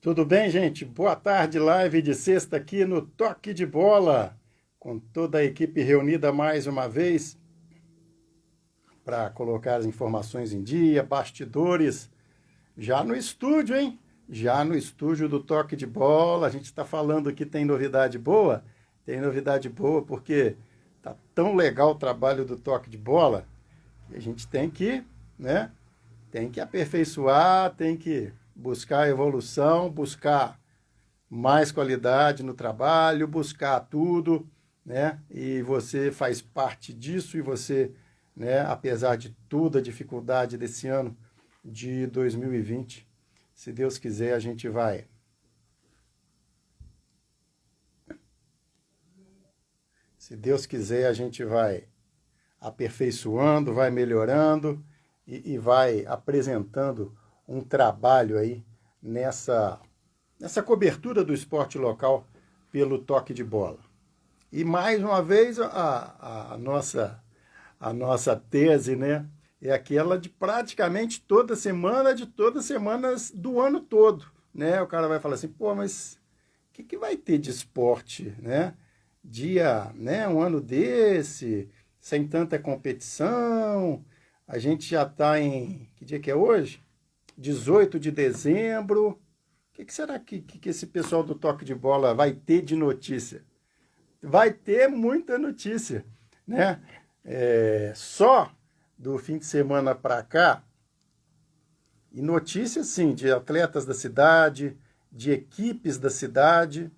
Tudo bem, gente? Boa tarde, live de sexta aqui no Toque de Bola, com toda a equipe reunida mais uma vez para colocar as informações em dia, bastidores, já no estúdio, hein? Já no estúdio do Toque de Bola, a gente está falando que tem novidade boa? Tem novidade boa porque tá tão legal o trabalho do Toque de Bola que a gente tem que, né? Tem que aperfeiçoar, tem que buscar evolução, buscar mais qualidade no trabalho, buscar tudo, né? E você faz parte disso e você, né, apesar de toda a dificuldade desse ano de 2020, se Deus quiser, a gente vai. Se Deus quiser, a gente vai aperfeiçoando, vai melhorando e vai apresentando um trabalho aí nessa cobertura do esporte local pelo Toque de Bola. E mais uma vez a nossa tese, né, é aquela de praticamente toda semana, de todas as semanas do ano todo, né? O cara vai falar assim, pô, mas o que vai ter de esporte, né? Dia, né, um ano desse, sem tanta competição, a gente já está em, que dia que é hoje? 18 de dezembro. O que será que esse pessoal do Toque de Bola vai ter de notícia? Vai ter muita notícia, né? Só do fim de semana para cá, e notícias, sim, de atletas da cidade, de equipes da cidade.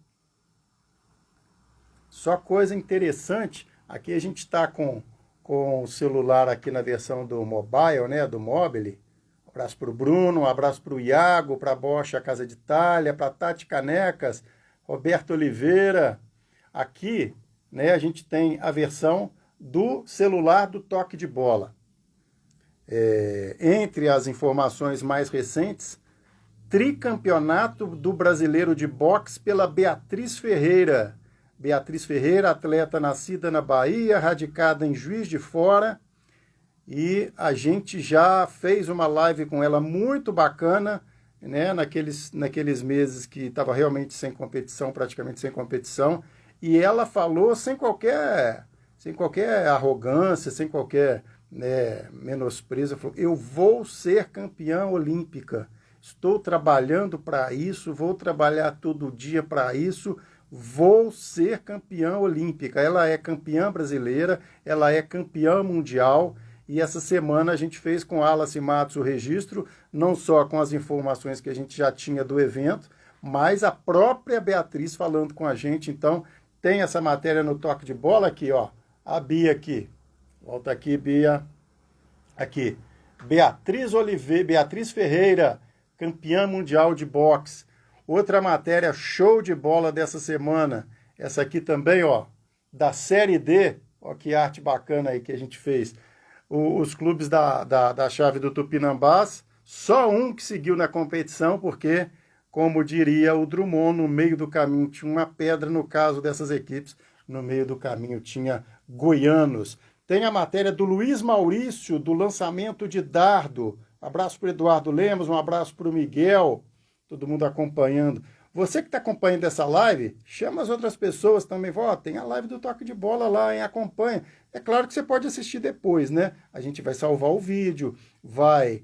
Só coisa interessante, aqui a gente está com o celular aqui na versão do mobile, né, do mobile. Um abraço para o Bruno, um abraço para o Iago, para a Bocha Casa de Talha, para a Tati Canecas, Roberto Oliveira. Aqui, né, a gente tem a versão do celular do Toque de Bola. Entre as informações mais recentes, tricampeonato do Brasileiro de Boxe pela Beatriz Ferreira. Beatriz Ferreira, atleta nascida na Bahia, radicada em Juiz de Fora, e a gente já fez uma live com ela muito bacana, né, naqueles meses que estava realmente sem competição, praticamente sem competição, e ela falou sem qualquer arrogância, sem qualquer, né, menosprezo, falou, eu vou ser campeã olímpica, estou trabalhando para isso, vou trabalhar todo dia para isso, vou ser campeã olímpica. Ela é campeã brasileira, ela é campeã mundial, e essa semana a gente fez com Alice Matos o registro, não só com as informações que a gente já tinha do evento, mas a própria Beatriz falando com a gente. Então, tem essa matéria no Toque de Bola aqui, ó. A Bia aqui. Volta aqui, Bia. Aqui. Beatriz Ferreira, campeã mundial de boxe. Outra matéria show de bola dessa semana. Essa aqui também, ó, da Série D. Ó, que arte bacana aí que a gente fez. Os clubes da chave do Tupinambás, só um que seguiu na competição, porque, como diria o Drummond, no meio do caminho tinha uma pedra. No caso dessas equipes, no meio do caminho tinha goianos. Tem a matéria do Luiz Maurício, do lançamento de dardo. Abraço para o Eduardo Lemos, um abraço para o Miguel, todo mundo acompanhando. Você que está acompanhando essa live, chama as outras pessoas também. Ó, tem a live do Toque de Bola lá, hein? Acompanha. É claro que você pode assistir depois, né? A gente vai salvar o vídeo, vai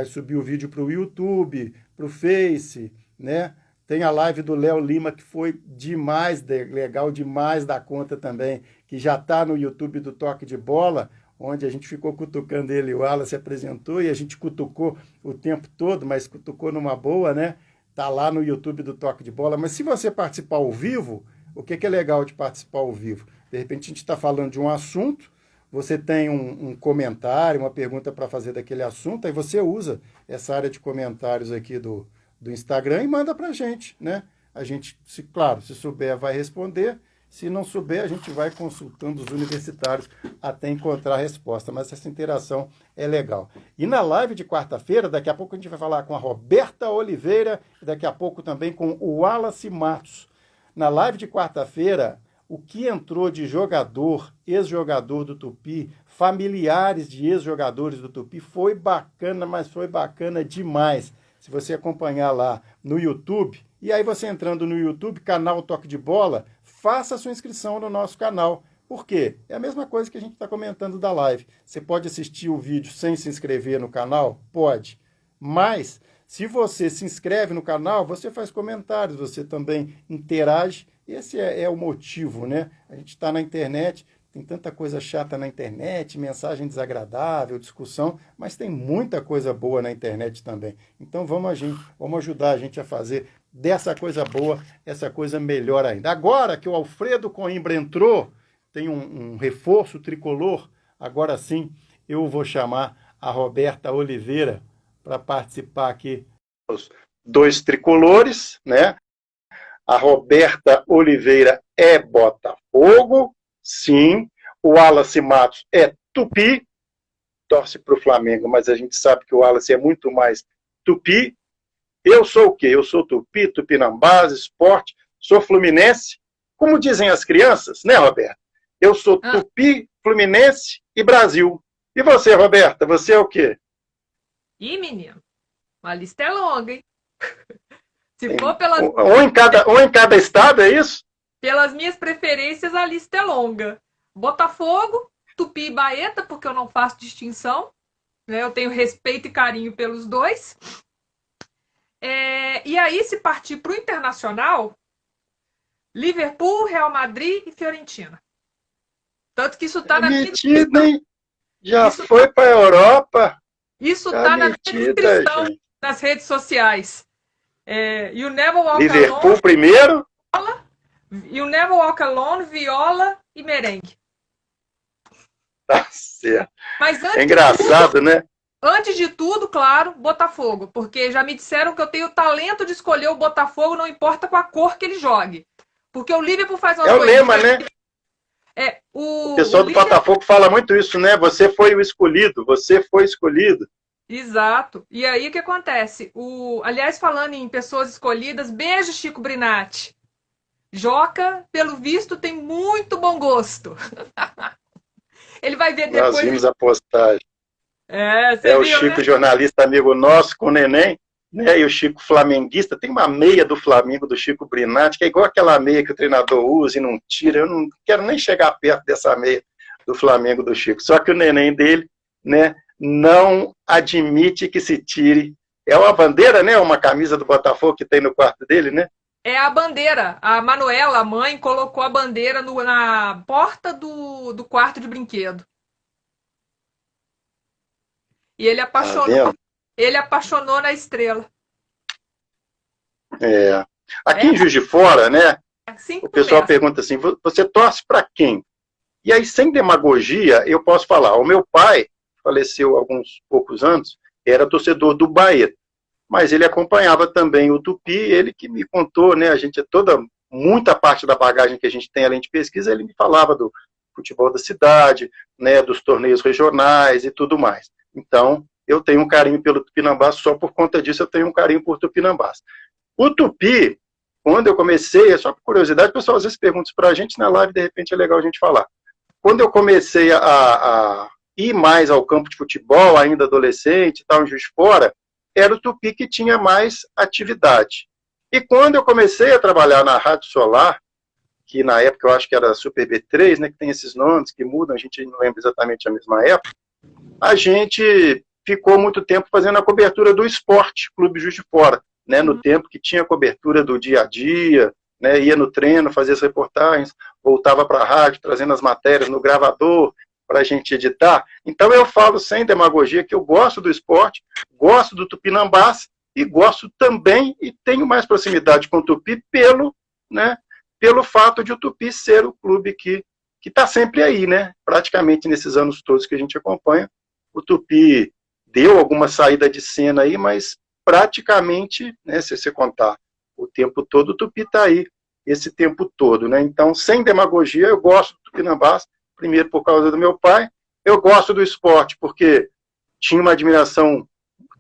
subir o vídeo para o YouTube, para o Face, né? Tem a live do Léo Lima, que foi demais, legal demais da conta também, que já está no YouTube do Toque de Bola, onde a gente ficou cutucando ele, o Wallace se apresentou e a gente cutucou o tempo todo, mas cutucou numa boa, né? Tá lá no YouTube do Toque de Bola. Mas se você participar ao vivo, o que é legal de participar ao vivo? De repente a gente está falando de um assunto, você tem um comentário, uma pergunta para fazer daquele assunto, aí você usa essa área de comentários aqui do Instagram e manda para a gente, né? A gente, claro, se souber, vai responder. Se não souber, a gente vai consultando os universitários até encontrar a resposta. Mas essa interação é legal. E na live de quarta-feira, daqui a pouco a gente vai falar com a Roberta Oliveira e daqui a pouco também com o Wallace Matos. Na live de quarta-feira, o que entrou de jogador, ex-jogador do Tupi, familiares de ex-jogadores do Tupi, foi bacana, mas foi bacana demais. se você acompanhar lá no YouTube, e aí você entrando no YouTube, canal Toque de Bola, faça a sua inscrição no nosso canal. Por quê? É a mesma coisa que a gente está comentando da live. Você pode assistir o vídeo sem se inscrever no canal? Pode. Mas, se você se inscreve no canal, você faz comentários, você também interage. Esse é o motivo, né? A gente está na internet, tem tanta coisa chata na internet, mensagem desagradável, discussão, mas tem muita coisa boa na internet também. Então vamos ajudar a gente a fazer dessa coisa boa, essa coisa melhor ainda. Agora que o Alfredo Coimbra entrou, tem um reforço tricolor, agora sim eu vou chamar a Roberta Oliveira para participar aqui. Os dois tricolores, né? A Roberta Oliveira é Botafogo, sim. O Wallace Matos é Tupi, torce para o Flamengo, mas a gente sabe que o Wallace é muito mais Tupi. Eu sou o quê? Eu sou Tupi, Tupinambás, Esporte, sou Fluminense. Como dizem as crianças, né, Roberta? Eu sou Tupi, Fluminense e Brasil. E você, Roberta, você é o quê? Ih, menino, a lista é longa, hein? Se Tem for pelas... um em cada estado, é isso? pelas minhas preferências, a lista é longa. Botafogo, Tupi e Baeta, porque eu não faço distinção. Né? Eu tenho respeito e carinho pelos dois. E aí, se partir para o internacional, Liverpool, Real Madrid e Fiorentina. Tanto que isso está na minha descrição. Hein? Já isso foi para a Europa? Isso está na minha descrição nas redes sociais. E o Never Walk Liverpool Alone, primeiro? E o Never Walk Alone, viola e merengue. Tá certo. Mas é engraçado, né? Antes de tudo, claro, Botafogo. Porque já me disseram que eu tenho o talento de escolher o Botafogo, não importa com a cor que ele jogue. Porque o Liverpool faz uma coisa... É o lema, né? O pessoal do Botafogo fala muito isso, né? Você foi o escolhido, você foi escolhido. Exato. E aí o que acontece? Aliás, falando em pessoas escolhidas, beijo, Chico Brinatti. Joca, pelo visto, tem muito bom gosto. Ele vai ver depois... Nós vimos a postagem. Você o viu, Chico, né? jornalista amigo nosso, com o Neném, né? E o Chico flamenguista. Tem uma meia do Flamengo, do Chico Brinatti, que é igual aquela meia que o treinador usa e não tira. Eu não quero nem chegar perto dessa meia do Flamengo do Chico. Só que o Neném dele, né, não admite que se tire. É uma bandeira, né? Uma camisa do Botafogo que tem no quarto dele, né? É a bandeira. A Manuela, a mãe, colocou a bandeira na porta do quarto de brinquedo. E ele apaixonou. Ele apaixonou na estrela. Aqui em Juiz de Fora, né? Assim o pessoal pergunta assim: você torce para quem? E aí, sem demagogia, eu posso falar. O meu pai faleceu há alguns poucos anos, era torcedor do Baeta. Mas ele acompanhava também o Tupi, ele que me contou, né? A gente muita parte da bagagem que a gente tem além de pesquisa, ele me falava do futebol da cidade, né? Dos torneios regionais e tudo mais. Então, eu tenho um carinho pelo Tupinambás, só por conta disso eu tenho um carinho por Tupinambás. O Tupi, quando eu comecei, só por curiosidade, o pessoal às vezes pergunta para a gente na live, de repente é legal a gente falar. Quando eu comecei a ir mais ao campo de futebol, ainda adolescente e tal, em Juiz de Fora, era o Tupi que tinha mais atividade. E quando eu comecei a trabalhar na Rádio Solar, que na época eu acho que era Super B3, né, que tem esses nomes que mudam, a gente não lembra exatamente a mesma época, a gente ficou muito tempo fazendo a cobertura do Esporte Clube Juiz de Fora, né, no tempo que tinha cobertura do dia a dia, né, ia no treino, fazia as reportagens, voltava para a rádio, trazendo as matérias no gravador, para a gente editar. Então eu falo sem demagogia que eu gosto do esporte, gosto do Tupinambás e gosto também, e tenho mais proximidade com o Tupi pelo fato de o Tupi ser o clube que está sempre aí, né? Praticamente nesses anos todos que a gente acompanha. O Tupi deu alguma saída de cena aí, mas praticamente, né, se você contar o tempo todo, o Tupi está aí esse tempo todo, né? Então, sem demagogia, eu gosto do Tupinambás, primeiro por causa do meu pai. Eu gosto do esporte porque tinha uma admiração,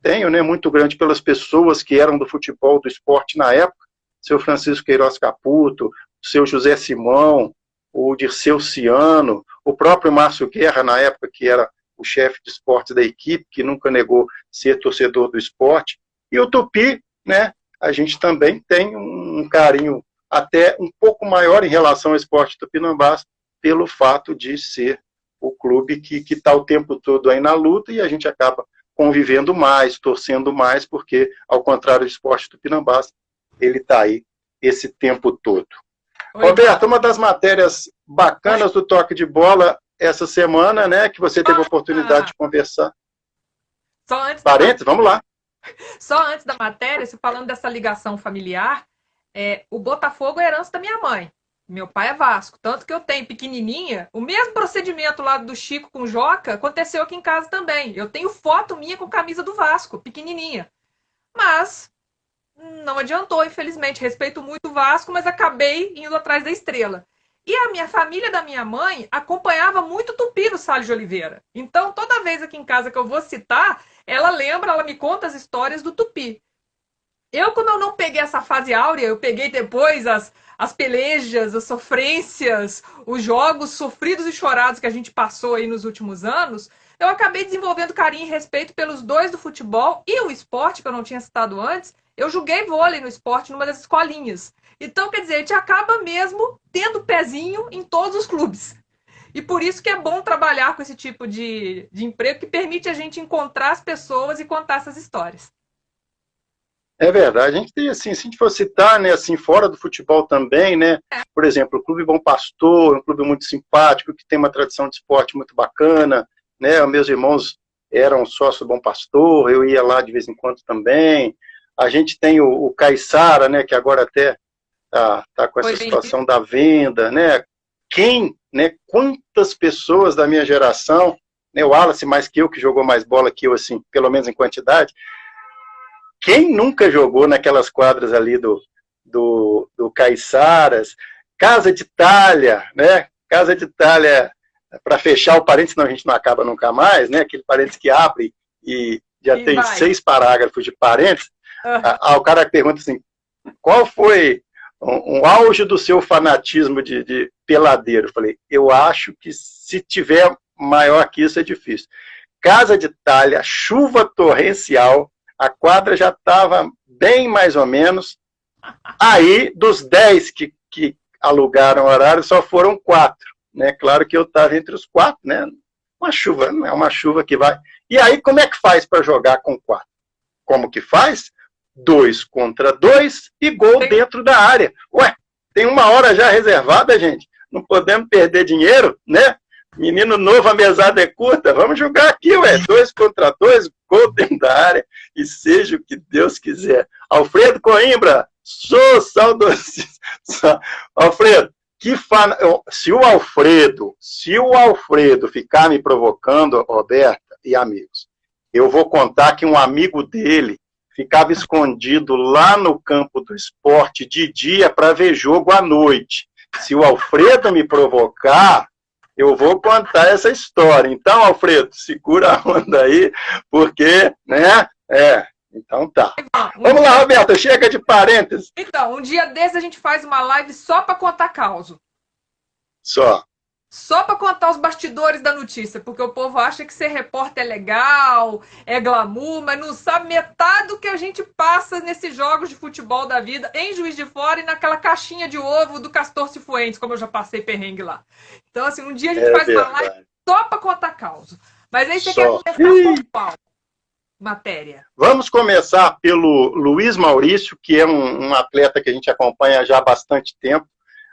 tenho, né, muito grande pelas pessoas que eram do futebol, do esporte na época. Seu Francisco Queiroz Caputo, seu José Simão, o Dirceu Ciano, o próprio Márcio Guerra, na época, que era o chefe de esportes da equipe, que nunca negou ser torcedor do esporte. E o Tupi, né, a gente também tem um carinho até um pouco maior em relação ao Esporte Tupinambás, pelo fato de ser o clube que está o tempo todo aí na luta, e a gente acaba convivendo mais, torcendo mais, porque, ao contrário do Esporte Tupinambás, ele está aí esse tempo todo. Oi, Roberto, uma das matérias bacanas do Toque de Bola essa semana, né, que você teve a oportunidade de conversar. Só antes Parênteses, vamos lá. Só antes da matéria, se falando dessa ligação familiar, o Botafogo é herança da minha mãe. Meu pai é Vasco. Tanto que eu tenho pequenininha, o mesmo procedimento lá do Chico com o Joca aconteceu aqui em casa também. Eu tenho foto minha com camisa do Vasco, pequenininha. Mas não adiantou, infelizmente. Respeito muito o Vasco, mas acabei indo atrás da estrela. E a minha família da minha mãe acompanhava muito o Tupi no Salles de Oliveira. Então, toda vez aqui em casa que eu vou citar, ela lembra, ela me conta as histórias do Tupi. Como eu não peguei essa fase áurea, eu peguei depois as pelejas, as sofrências, os jogos sofridos e chorados que a gente passou aí nos últimos anos, eu acabei desenvolvendo carinho e respeito pelos dois do futebol e o esporte, que eu não tinha citado antes. Eu joguei vôlei no esporte numa das escolinhas. Então, quer dizer, a gente acaba mesmo tendo pezinho em todos os clubes. E por isso que é bom trabalhar com esse tipo de emprego que permite a gente encontrar as pessoas e contar essas histórias. É verdade, a gente tem assim, se a gente for citar, né, assim, fora do futebol também, né, por exemplo, o Clube Bom Pastor, um clube muito simpático, que tem uma tradição de esporte muito bacana, né, meus irmãos eram sócios do Bom Pastor, eu ia lá de vez em quando também. A gente tem o Caiçara, né, que agora até tá com essa situação da venda, né, quantas pessoas da minha geração, né, o Wallace mais que jogou mais bola que eu, assim, pelo menos em quantidade. Quem nunca jogou naquelas quadras ali do Caiçaras? Casa de Itália, né? Casa de Itália, para fechar o parênteses, senão a gente não acaba nunca mais, né? Aquele parênteses que abre e já tem 6 parágrafos de parênteses. O cara pergunta assim, qual foi um auge do seu fanatismo de peladeiro? Eu falei, eu acho que se tiver maior que isso é difícil. Casa de Itália, chuva torrencial, a quadra já estava bem mais ou menos. Aí, dos 10 que alugaram horário, só foram 4. Né? Claro que eu estava entre os 4, né? Uma chuva, não é uma chuva que vai. E aí, como é que faz para jogar com 4? Como que faz? 2 contra 2 e gol dentro da área. Ué, tem uma hora já reservada, gente. Não podemos perder dinheiro, né? Menino novo, a mesada é curta, vamos jogar aqui, ué. 2 contra 2, gol dentro da área, e seja o que Deus quiser. Alfredo Coimbra, sou saudosista. Alfredo, se o Alfredo ficar me provocando, Roberta e amigos, eu vou contar que um amigo dele ficava escondido lá no campo do esporte de dia para ver jogo à noite. Se o Alfredo me provocar, eu vou contar essa história. Então, Alfredo, segura a onda aí, porque, né? Então tá. Vamos lá, Roberta, chega de parênteses. Então, um dia desses a gente faz uma live só para contar causa. Só para contar os bastidores da notícia, porque o povo acha que ser repórter é legal, é glamour, mas não sabe metade do que a gente passa nesses jogos de futebol da vida, em Juiz de Fora e naquela caixinha de ovo do Castor Cifuentes, como eu já passei perrengue lá. Então, assim, um dia a gente faz uma live só para contar causa. Mas aí você quer começar por qual matéria? Vamos começar pelo Luiz Maurício, que é um atleta que a gente acompanha já há bastante tempo,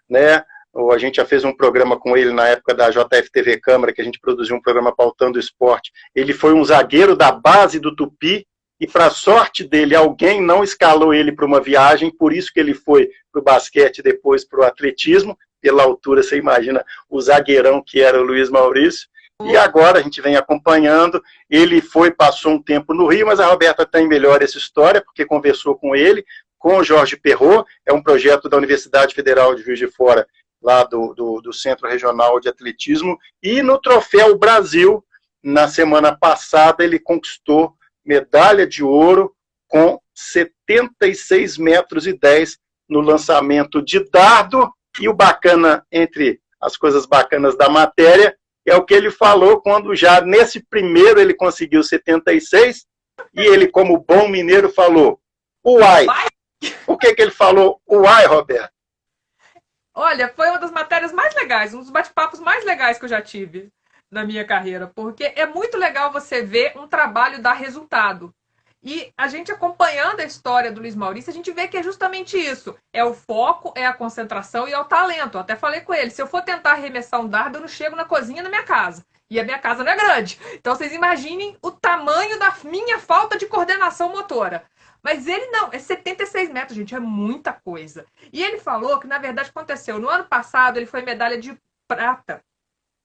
né? A gente já fez um programa com ele na época da JFTV Câmara, que a gente produziu um programa pautando o esporte. Ele foi um zagueiro da base do Tupi, e para sorte dele, alguém não escalou ele para uma viagem, por isso que ele foi para o basquete e depois para o atletismo. Pela altura, você imagina o zagueirão que era o Luiz Maurício. E agora a gente vem acompanhando. Ele passou um tempo no Rio, mas a Roberta tem melhor essa história, porque conversou com ele, com o Jorge Perrot, é um projeto da Universidade Federal de Juiz de Fora, lá do Centro Regional de Atletismo, e no Troféu Brasil, na semana passada, ele conquistou medalha de ouro com 76 metros e 10 no lançamento de dardo, e o bacana, entre as coisas bacanas da matéria, é o que ele falou quando já nesse primeiro ele conseguiu 76, E ele, como bom mineiro, falou, uai. Vai. Por que ele falou uai, Roberto? Olha, foi uma das matérias mais legais, um dos bate-papos mais legais que eu já tive na minha carreira, porque é muito legal você ver um trabalho dar resultado. E a gente acompanhando a história do Luiz Maurício, a gente vê que é justamente isso. É o foco, é a concentração e é o talento. Eu até falei com ele, se eu for tentar arremessar um dardo, eu não chego na cozinha da minha casa. E a minha casa não é grande. Então vocês imaginem o tamanho da minha falta de coordenação motora. Mas ele não, é 76 metros, gente, é muita coisa. E ele falou que, na verdade, aconteceu. No ano passado, ele foi medalha de prata.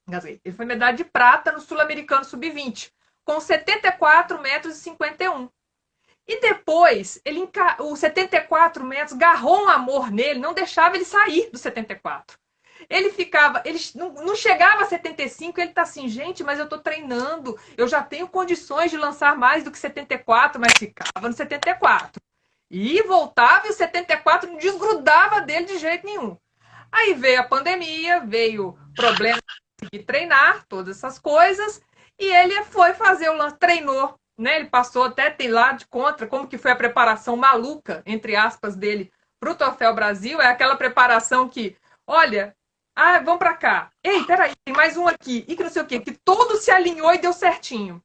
Ele foi medalha de prata no Sul-Americano Sub-20, com 74 metros e 51. E depois, os 74 metros garrou um amor nele, não deixava ele sair do 74. Ele ficava, ele não chegava a 75, ele tá assim, gente, mas eu tô treinando, eu já tenho condições de lançar mais do que 74, mas ficava no 74. E voltava e o 74 não desgrudava dele de jeito nenhum. Aí veio a pandemia, veio problema de treinar, todas essas coisas, e ele foi fazer o lance, treinou, né? Ele passou até, tem lá de contra, como que foi a preparação maluca, entre aspas, dele para o Troféu Brasil, é aquela preparação que, olha, vamos para cá, ei, peraí, tem mais um aqui, e que não sei o quê, que todo se alinhou e deu certinho.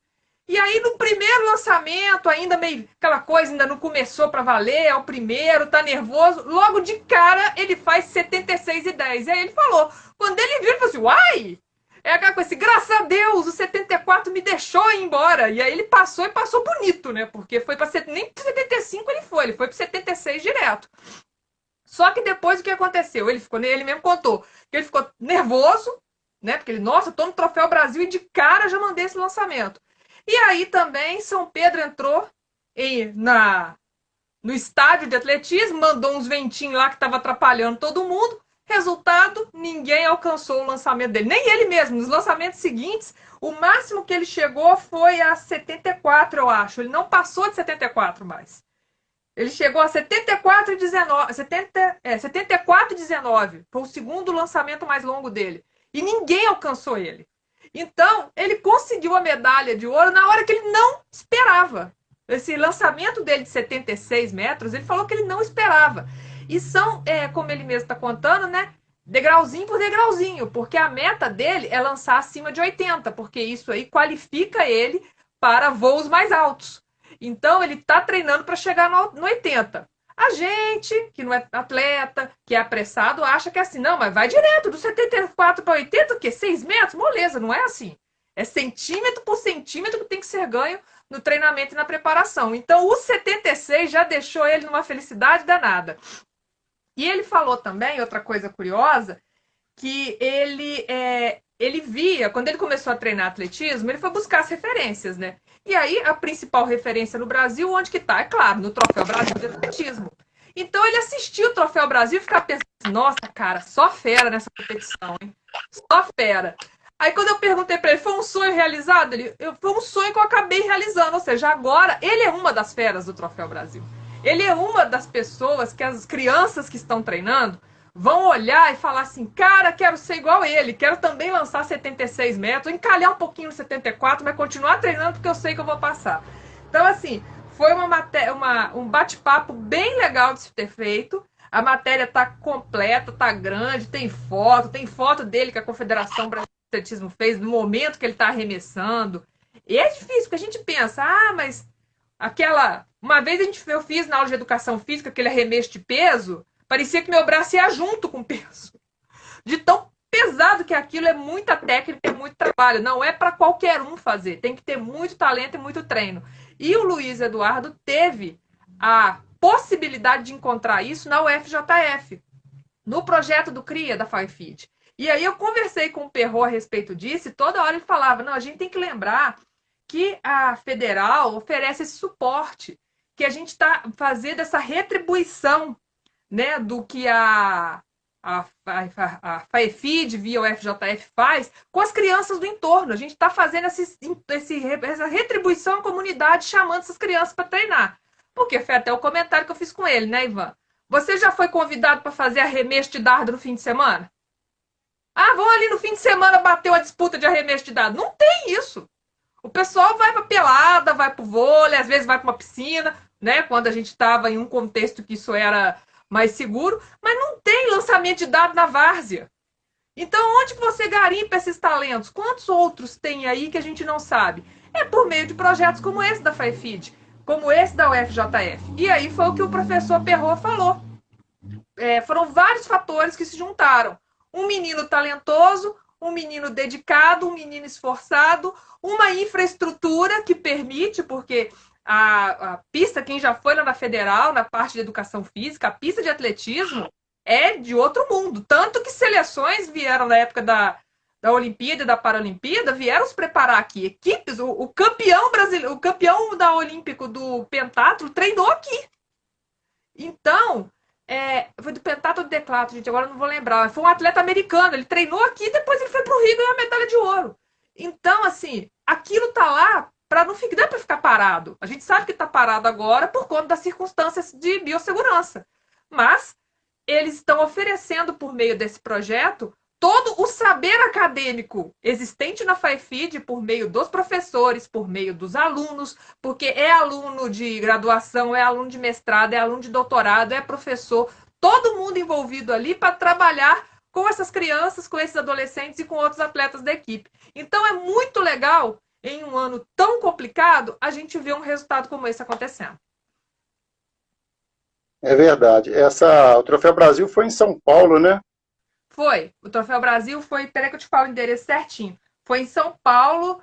E aí, no primeiro lançamento, ainda meio aquela coisa, ainda não começou para valer, é o primeiro, tá nervoso. Logo de cara, ele faz 76,10. E aí ele falou, quando ele viu, ele falou assim, uai! É aquela coisa assim, graças a Deus, o 74 me deixou ir embora. E aí ele passou e passou bonito, né? Porque foi para nem para 75 ele foi para 76 direto. Só que depois o que aconteceu? Ele mesmo contou que ele ficou nervoso, né? Porque ele, nossa, tô no Troféu Brasil e de cara já mandei esse lançamento. E aí também São Pedro entrou no estádio de atletismo, mandou uns ventinhos lá que estava atrapalhando todo mundo. Resultado, ninguém alcançou o lançamento dele. Nem ele mesmo. Nos lançamentos seguintes, o máximo que ele chegou foi a 74, eu acho. Ele não passou de 74 mais. Ele chegou a 74,19. 74,19. Foi o segundo lançamento mais longo dele. E ninguém alcançou ele. Então, ele conseguiu a medalha de ouro na hora que ele não esperava. Esse lançamento dele de 76 metros, ele falou que ele não esperava. E são, como ele mesmo está contando, né? Degrauzinho por degrauzinho, porque a meta dele é lançar acima de 80, porque isso aí qualifica ele para voos mais altos. Então, ele está treinando para chegar no 80. A gente, que não é atleta, que é apressado, acha que é assim, não, mas vai direto, do 74 para 80, o quê? 6 metros? Moleza, não é assim. É centímetro por centímetro que tem que ser ganho no treinamento e na preparação. Então, o 76 já deixou ele numa felicidade danada. E ele falou também, outra coisa curiosa, que ele via, quando ele começou a treinar atletismo, ele foi buscar as referências, né? E aí, a principal referência no Brasil, onde que tá? É claro, no Troféu Brasil de Atletismo. Então, ele assistiu o Troféu Brasil e ficava pensando, nossa, cara, só fera nessa competição, hein? Só fera. Aí, quando eu perguntei pra ele, foi um sonho realizado? Foi um sonho que eu acabei realizando. Ou seja, agora, ele é uma das feras do Troféu Brasil. Ele é uma das pessoas que as crianças que estão treinando vão olhar e falar assim, cara, quero ser igual ele, quero também lançar 76 metros, encalhar um pouquinho no 74, mas continuar treinando porque eu sei que eu vou passar. Então, assim, foi um bate-papo bem legal de se ter feito. A matéria tá completa, tá grande, tem foto dele que a Confederação Brasileira de Atletismo fez no momento que ele tá arremessando. E é difícil, porque a gente pensa, mas uma vez eu fiz na aula de educação física aquele arremesso de peso, parecia que meu braço ia junto com o peso. De tão pesado que aquilo, é muita técnica, é muito trabalho. Não é para qualquer um fazer. Tem que ter muito talento e muito treino. E o Luiz Eduardo teve a possibilidade de encontrar isso na UFJF, no projeto do CRIA da FIFID. E aí eu conversei com o Perrot a respeito disso e toda hora ele falava, não, a gente tem que lembrar que a federal oferece esse suporte, que a gente está fazendo essa retribuição, né, do que a FAEFID via o FJF faz com as crianças do entorno. A gente está fazendo essa retribuição à comunidade, chamando essas crianças para treinar. Porque foi até o comentário que eu fiz com ele, né, Ivan? Você já foi convidado para fazer arremesso de dardo no fim de semana? Vão ali no fim de semana bater uma disputa de arremesso de dardo. Não tem isso. O pessoal vai para pelada, vai para o vôlei, às vezes vai para uma piscina, né? Quando a gente estava em um contexto que isso era mais seguro, mas não tem lançamento de dados na várzea. Então, onde que você garimpa esses talentos? Quantos outros tem aí que a gente não sabe? É por meio de projetos como esse da FAIFID, como esse da UFJF. E aí foi o que o professor Perrot falou. Foram vários fatores que se juntaram. Um menino talentoso, um menino dedicado, um menino esforçado, uma infraestrutura que permite, porque a pista, quem já foi lá na Federal, na parte de educação física, a pista de atletismo é de outro mundo. Tanto que seleções vieram na época da Olimpíada e da Paralimpíada, vieram se preparar aqui. Equipes, o campeão brasileiro, o campeão da Olímpico do pentatlo treinou aqui. Então, foi do pentatlo ou do declatlo, gente, agora eu não vou lembrar. Foi um atleta americano, ele treinou aqui e depois ele foi para o Rio e ganhou a medalha de ouro. Então, assim, aquilo tá lá para não ficar, para ficar parado. A gente sabe que está parado agora por conta das circunstâncias de biossegurança. Mas eles estão oferecendo, por meio desse projeto, todo o saber acadêmico existente na FAIFID, por meio dos professores, por meio dos alunos, porque é aluno de graduação, é aluno de mestrado, é aluno de doutorado, é professor, todo mundo envolvido ali para trabalhar com essas crianças, com esses adolescentes e com outros atletas da equipe. Então é muito legal, em um ano tão complicado, a gente ver um resultado como esse acontecendo. É verdade. O Troféu Brasil foi em São Paulo, né? Foi. O Troféu Brasil foi. Peraí que eu te falo o endereço certinho. Foi em São Paulo,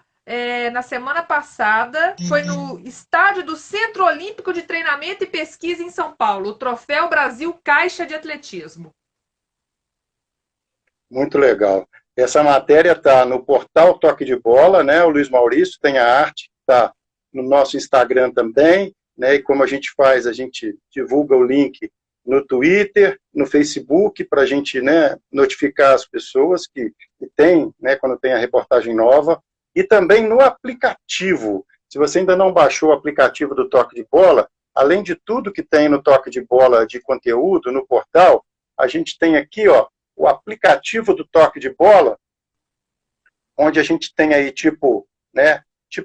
na semana passada. Foi no estádio do Centro Olímpico de Treinamento e Pesquisa em São Paulo. O Troféu Brasil Caixa de Atletismo. Muito legal. Essa matéria está no portal Toque de Bola, né? O Luiz Maurício tem a arte, está no nosso Instagram também, né? E como a gente faz, a gente divulga o link no Twitter, no Facebook, para a gente, né, notificar as pessoas que tem, né, quando tem a reportagem nova, e também no aplicativo. Se você ainda não baixou o aplicativo do Toque de Bola, além de tudo que tem no Toque de Bola de conteúdo, no portal, a gente tem aqui, ó, o aplicativo do Toque de Bola, onde a gente tem aí, tipo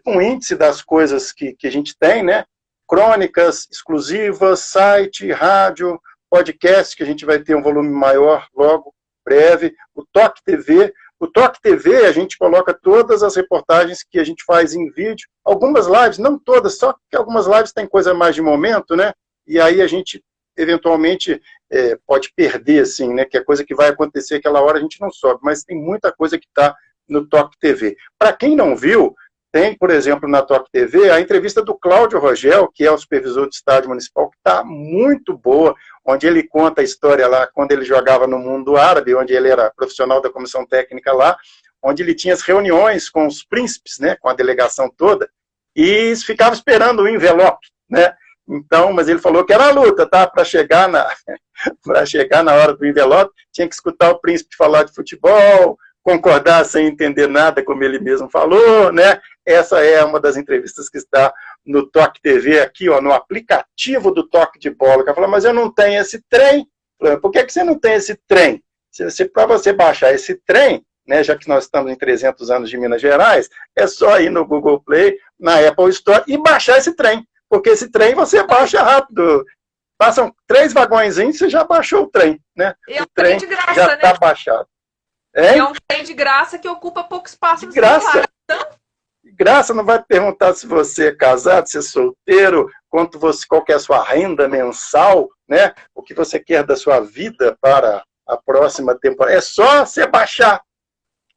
um índice das coisas que a gente tem, né? Crônicas exclusivas, site, rádio, podcast, que a gente vai ter um volume maior logo, breve, o Toque TV. O Toque TV, a gente coloca todas as reportagens que a gente faz em vídeo, algumas lives, não todas, só que algumas lives tem coisa mais de momento, né? E aí a gente, eventualmente, pode perder, assim, né? Que é coisa que vai acontecer aquela hora, a gente não sobe, mas tem muita coisa que está no Toque TV. Para quem não viu, tem, por exemplo, na Toque TV, a entrevista do Cláudio Rogel, que é o supervisor do estádio municipal, que está muito boa, onde ele conta a história lá, quando ele jogava no mundo árabe, onde ele era profissional da comissão técnica lá, onde ele tinha as reuniões com os príncipes, né, com a delegação toda, e ficava esperando o envelope, né? Então, mas ele falou que era a luta, tá? Para chegar na hora do envelope, tinha que escutar o príncipe falar de futebol, concordar sem entender nada, como ele mesmo falou, né? Essa é uma das entrevistas que está no Toque TV aqui, ó, no aplicativo do Toque de Bola. Eu falo, mas eu não tenho esse trem. Por que você não tem esse trem? Para você baixar esse trem, né, já que nós estamos em 300 anos de Minas Gerais, é só ir no Google Play, na Apple Store e baixar esse trem. Porque esse trem você baixa rápido. Passam 3 vagõezinhos, você já baixou o trem, né? É o trem de graça, já está baixado. É um trem de graça que ocupa pouco espaço no graça. celular. Então... De graça, não vai perguntar se você é casado, se é solteiro, qual que é a sua renda mensal, né? O que você quer da sua vida para a próxima temporada. É só você baixar.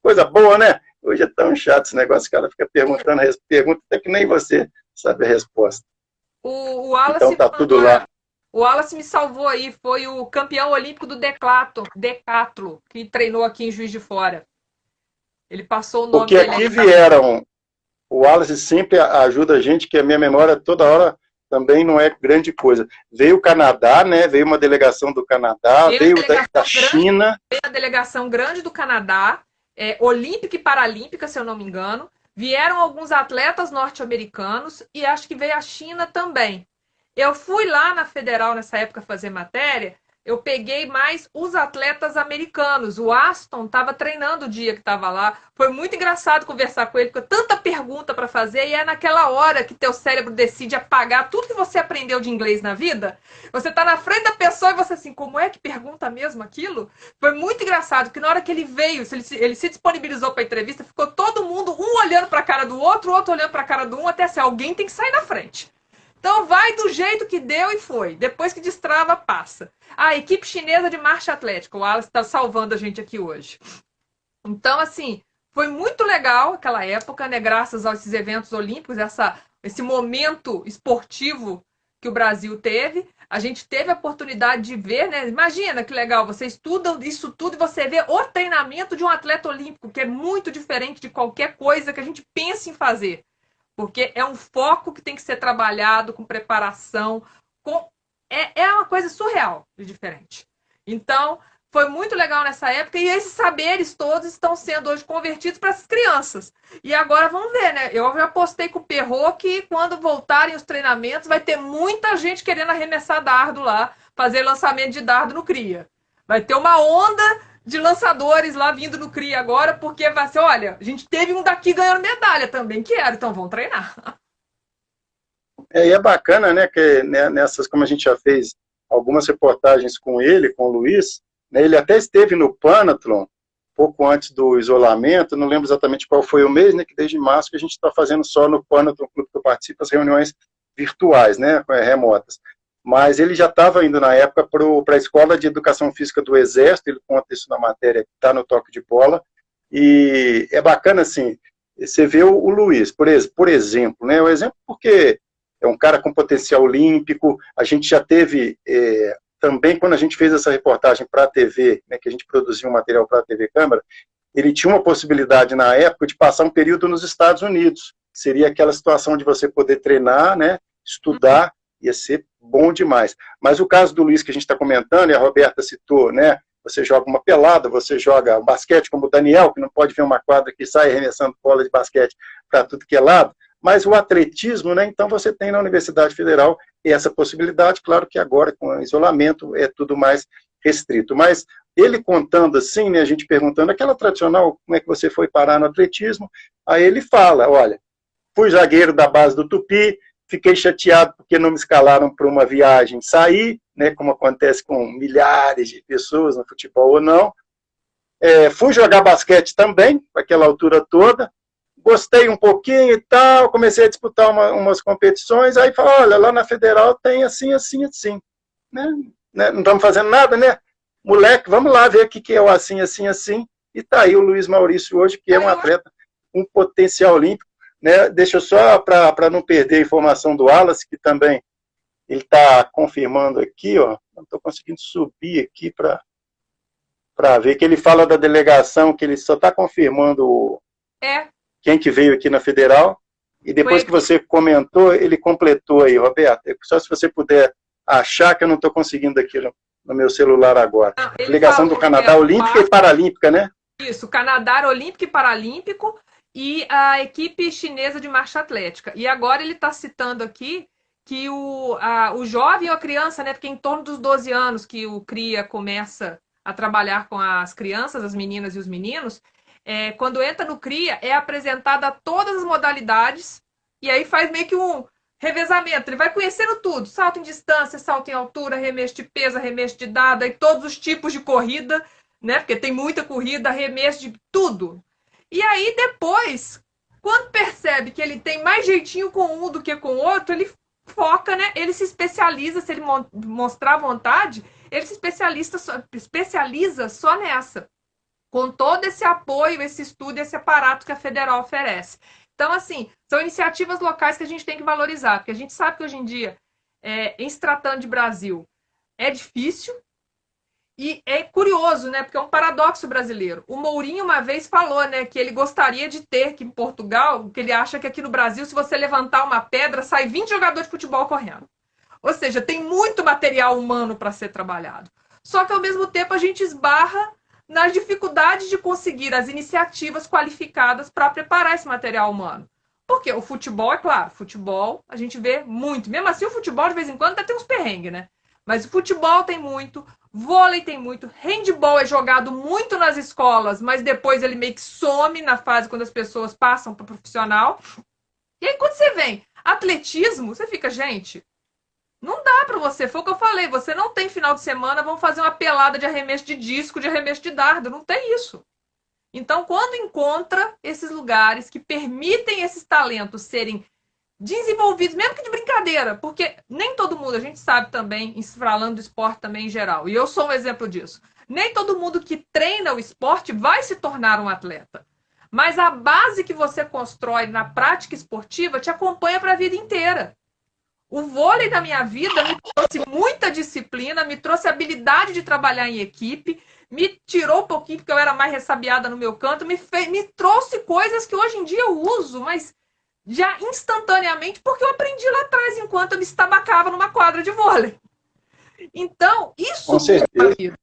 Coisa boa, né? Hoje é tão chato esse negócio, o cara fica perguntando, pergunta até que nem você sabe a resposta. O Wallace então tá tudo lá. O Wallace me salvou aí, foi o campeão olímpico do decatlo, que treinou aqui em Juiz de Fora. Ele passou o nome Porque dele. Aqui vieram, o Wallace sempre ajuda a gente, que a minha memória toda hora também não é grande coisa. Veio o Canadá, né? Veio uma delegação do Canadá, veio da China. Veio a delegação grande do Canadá, olímpica e paralímpica, se eu não me engano. Vieram alguns atletas norte-americanos e acho que veio a China também. Eu fui lá na Federal nessa época fazer matéria, eu peguei mais os atletas americanos. O Aston estava treinando o dia que estava lá. Foi muito engraçado conversar com ele, porque tanta pergunta para fazer, e é naquela hora que teu cérebro decide apagar tudo que você aprendeu de inglês na vida. Você está na frente da pessoa e você assim, como é que pergunta mesmo aquilo? Foi muito engraçado, porque na hora que ele veio, ele se disponibilizou para a entrevista, ficou todo mundo, um olhando para a cara do outro, o outro olhando para a cara do um, até assim, alguém tem que sair na frente. Então vai do jeito que deu e foi. Depois que destrava, passa. A equipe chinesa de marcha atlética. O Wallace está salvando a gente aqui hoje. Então, assim, foi muito legal aquela época, né? Graças a esses eventos olímpicos, esse momento esportivo que o Brasil teve. A gente teve a oportunidade de ver, né? Imagina que legal, você estuda isso tudo e você vê o treinamento de um atleta olímpico, que é muito diferente de qualquer coisa que a gente pense em fazer. Porque é um foco que tem que ser trabalhado com preparação. É uma coisa surreal de diferente. Então, foi muito legal nessa época e esses saberes todos estão sendo hoje convertidos para as crianças. E agora vamos ver, né? Eu já postei com o Perro que quando voltarem os treinamentos vai ter muita gente querendo arremessar dardo lá, fazer lançamento de dardo no CRIA. Vai ter uma onda de lançadores lá vindo no CRIA agora, porque vai ser, olha, a gente teve um daqui ganhando medalha também, quero, então vamos treinar. E é bacana, né, que nessas, como a gente já fez algumas reportagens com ele, com o Luiz, né, ele até esteve no Panathlon, pouco antes do isolamento, não lembro exatamente qual foi o mês, né, que desde março que a gente está fazendo só no Panathlon Clube que eu participo, as reuniões virtuais, né, remotas. Mas ele já estava indo na época para a Escola de Educação Física do Exército, ele conta isso na matéria que está no Toque de Bola, e é bacana, assim, você vê o Luiz, por exemplo, né, o exemplo porque é um cara com potencial olímpico, a gente já teve, também quando a gente fez essa reportagem para a TV, né, que a gente produziu um material para a TV Câmara, ele tinha uma possibilidade na época de passar um período nos Estados Unidos, seria aquela situação de você poder treinar, né, estudar, ia ser bom demais. Mas o caso do Luiz que a gente está comentando, e a Roberta citou, né, você joga uma pelada, você joga um basquete como o Daniel, que não pode ver uma quadra que sai arremessando bola de basquete para tudo que é lado, mas o atletismo, né, então você tem na Universidade Federal essa possibilidade, claro que agora com o isolamento é tudo mais restrito, mas ele contando assim, né, a gente perguntando, aquela tradicional, como é que você foi parar no atletismo, aí ele fala, olha, fui zagueiro da base do Tupi, fiquei chateado porque não me escalaram para uma viagem sair, né, como acontece com milhares de pessoas no futebol ou não, fui jogar basquete também, naquela altura toda, gostei um pouquinho e tal, comecei a disputar umas competições, aí falou, olha, lá na Federal tem assim, assim, assim, né? Não estamos fazendo nada, né? Moleque, vamos lá ver o que é o assim, assim, assim, e tá aí o Luiz Maurício hoje, que é um atleta com potencial olímpico, né? Deixa eu só, para não perder a informação do Wallace, que também ele está confirmando aqui, ó, não estou conseguindo subir aqui para ver, que ele fala da delegação, que ele só está confirmando quem que veio aqui na Federal, e depois que você comentou, ele completou aí, Roberto, só se você puder achar, que eu não estou conseguindo aqui no meu celular agora. Delegação do Canadá, Olímpica e Paralímpica, né? Isso, Canadá Olímpico e Paralímpico e a equipe chinesa de marcha atlética. E agora ele está citando aqui que o jovem ou a criança, né, porque em torno dos 12 anos que o CRIA começa a trabalhar com as crianças, as meninas e os meninos, quando entra no CRIA, é apresentada todas as modalidades e aí faz meio que um revezamento. Ele vai conhecendo tudo: salto em distância, salto em altura, arremesso de peso, arremesso de dado, e todos os tipos de corrida, né? Porque tem muita corrida, arremesso de tudo. E aí depois, quando percebe que ele tem mais jeitinho com um do que com o outro, ele foca, né? Ele se especializa, se ele mostrar vontade, ele se especializa só nessa, com todo esse apoio, esse estudo, esse aparato que a Federal oferece. Então, assim, são iniciativas locais que a gente tem que valorizar, porque a gente sabe que hoje em dia, em se tratando de Brasil, é difícil e é curioso, né? Porque é um paradoxo brasileiro. O Mourinho uma vez falou, né, que ele gostaria de ter que em Portugal, que ele acha que aqui no Brasil, se você levantar uma pedra, sai 20 jogadores de futebol correndo. Ou seja, tem muito material humano para ser trabalhado. Só que, ao mesmo tempo, a gente esbarra nas dificuldades de conseguir as iniciativas qualificadas para preparar esse material humano. Porque o futebol, é claro, futebol a gente vê muito. Mesmo assim, o futebol, de vez em quando, até tem uns perrengues, né? Mas futebol tem muito, vôlei tem muito, handball é jogado muito nas escolas, mas depois ele meio que some na fase quando as pessoas passam para profissional. E aí quando você vem atletismo, você fica, gente, não dá para você, foi o que eu falei, você não tem final de semana, vamos fazer uma pelada de arremesso de disco, de arremesso de dardo, não tem isso. Então, quando encontra esses lugares que permitem esses talentos serem desenvolvidos, mesmo que de brincadeira, porque nem todo mundo, a gente sabe também, falando do esporte também em geral, e eu sou um exemplo disso, nem todo mundo que treina o esporte vai se tornar um atleta. Mas a base que você constrói na prática esportiva te acompanha para a vida inteira. O vôlei na minha vida me trouxe muita disciplina, me trouxe habilidade de trabalhar em equipe, me tirou um pouquinho porque eu era mais ressabiada no meu canto, me trouxe coisas que hoje em dia eu uso, mas já instantaneamente, porque eu aprendi lá atrás, enquanto eu me estabacava numa quadra de vôlei. Então, isso muda a vida.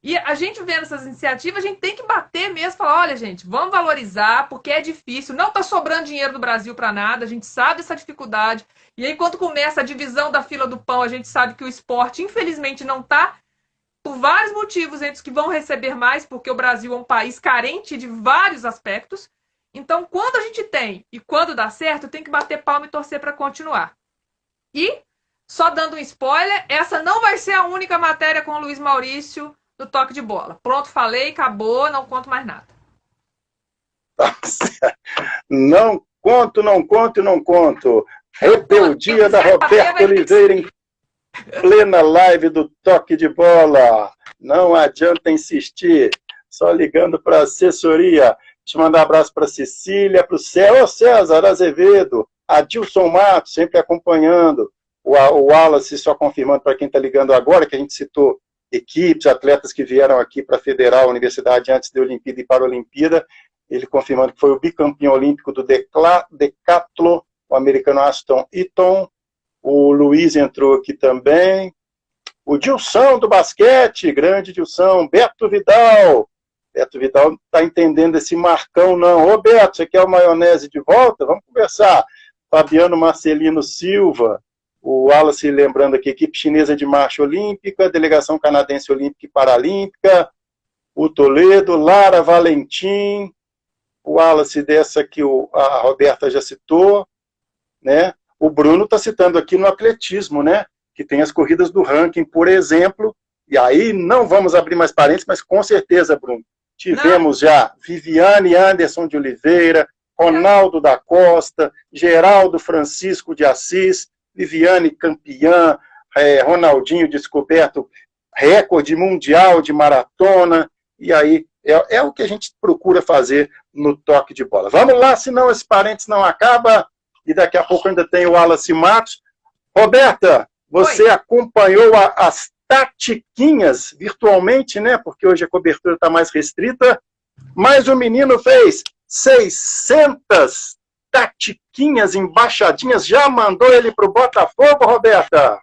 E a gente vendo essas iniciativas, a gente tem que bater mesmo, falar, olha, gente, vamos valorizar, porque é difícil, não está sobrando dinheiro no Brasil para nada, a gente sabe dessa dificuldade. E aí, quando começa a divisão da fila do pão, a gente sabe que o esporte, infelizmente, não está, por vários motivos, entre os que vão receber mais, porque o Brasil é um país carente de vários aspectos. Então, quando a gente tem e quando dá certo, tem que bater palma e torcer para continuar. E, só dando um spoiler, essa não vai ser a única matéria com o Luiz Maurício do toque de bola. Pronto, falei, acabou, não conto mais nada. Não conto, não conto, não conto. Rebeldia da Roberta Oliveira em plena live do toque de bola. Não adianta insistir, só ligando para a assessoria. Deixa eu mandar um abraço para a Cecília, para o César Azevedo, Adilson Matos, sempre acompanhando, o Wallace só confirmando para quem está ligando agora, que a gente citou equipes, atletas que vieram aqui para a Federal Universidade antes da Olimpíada e Paralimpíada, ele confirmando que foi o bicampeão olímpico do decathlon, o americano Aston Eaton, o Luiz entrou aqui também, o Dilson do basquete, grande Dilson, Beto Vidal não está entendendo esse Marcão não. Ô Beto, você quer o maionese de volta? Vamos conversar. Fabiano Marcelino Silva, o Wallace lembrando aqui, equipe chinesa de marcha olímpica, delegação canadense olímpica e paralímpica, o Toledo, Lara Valentim, o Wallace dessa que a Roberta já citou, né? O Bruno está citando aqui no atletismo, né? Que tem as corridas do ranking, por exemplo, e aí não vamos abrir mais parênteses, mas com certeza, Bruno, tivemos já Viviane Anderson de Oliveira, Ronaldo da Costa, Geraldo Francisco de Assis, Viviane campeã, Ronaldinho descoberto recorde mundial de maratona, e aí é o que a gente procura fazer no toque de bola. Vamos lá, senão esse parênteses não acaba, e daqui a pouco ainda tem o Wallace Matos. Roberta, você acompanhou as tatiquinhas virtualmente, né? Porque hoje a cobertura está mais restrita, mas o menino fez 600 tatiquinhas, embaixadinhas, já mandou ele para o Botafogo, Roberta?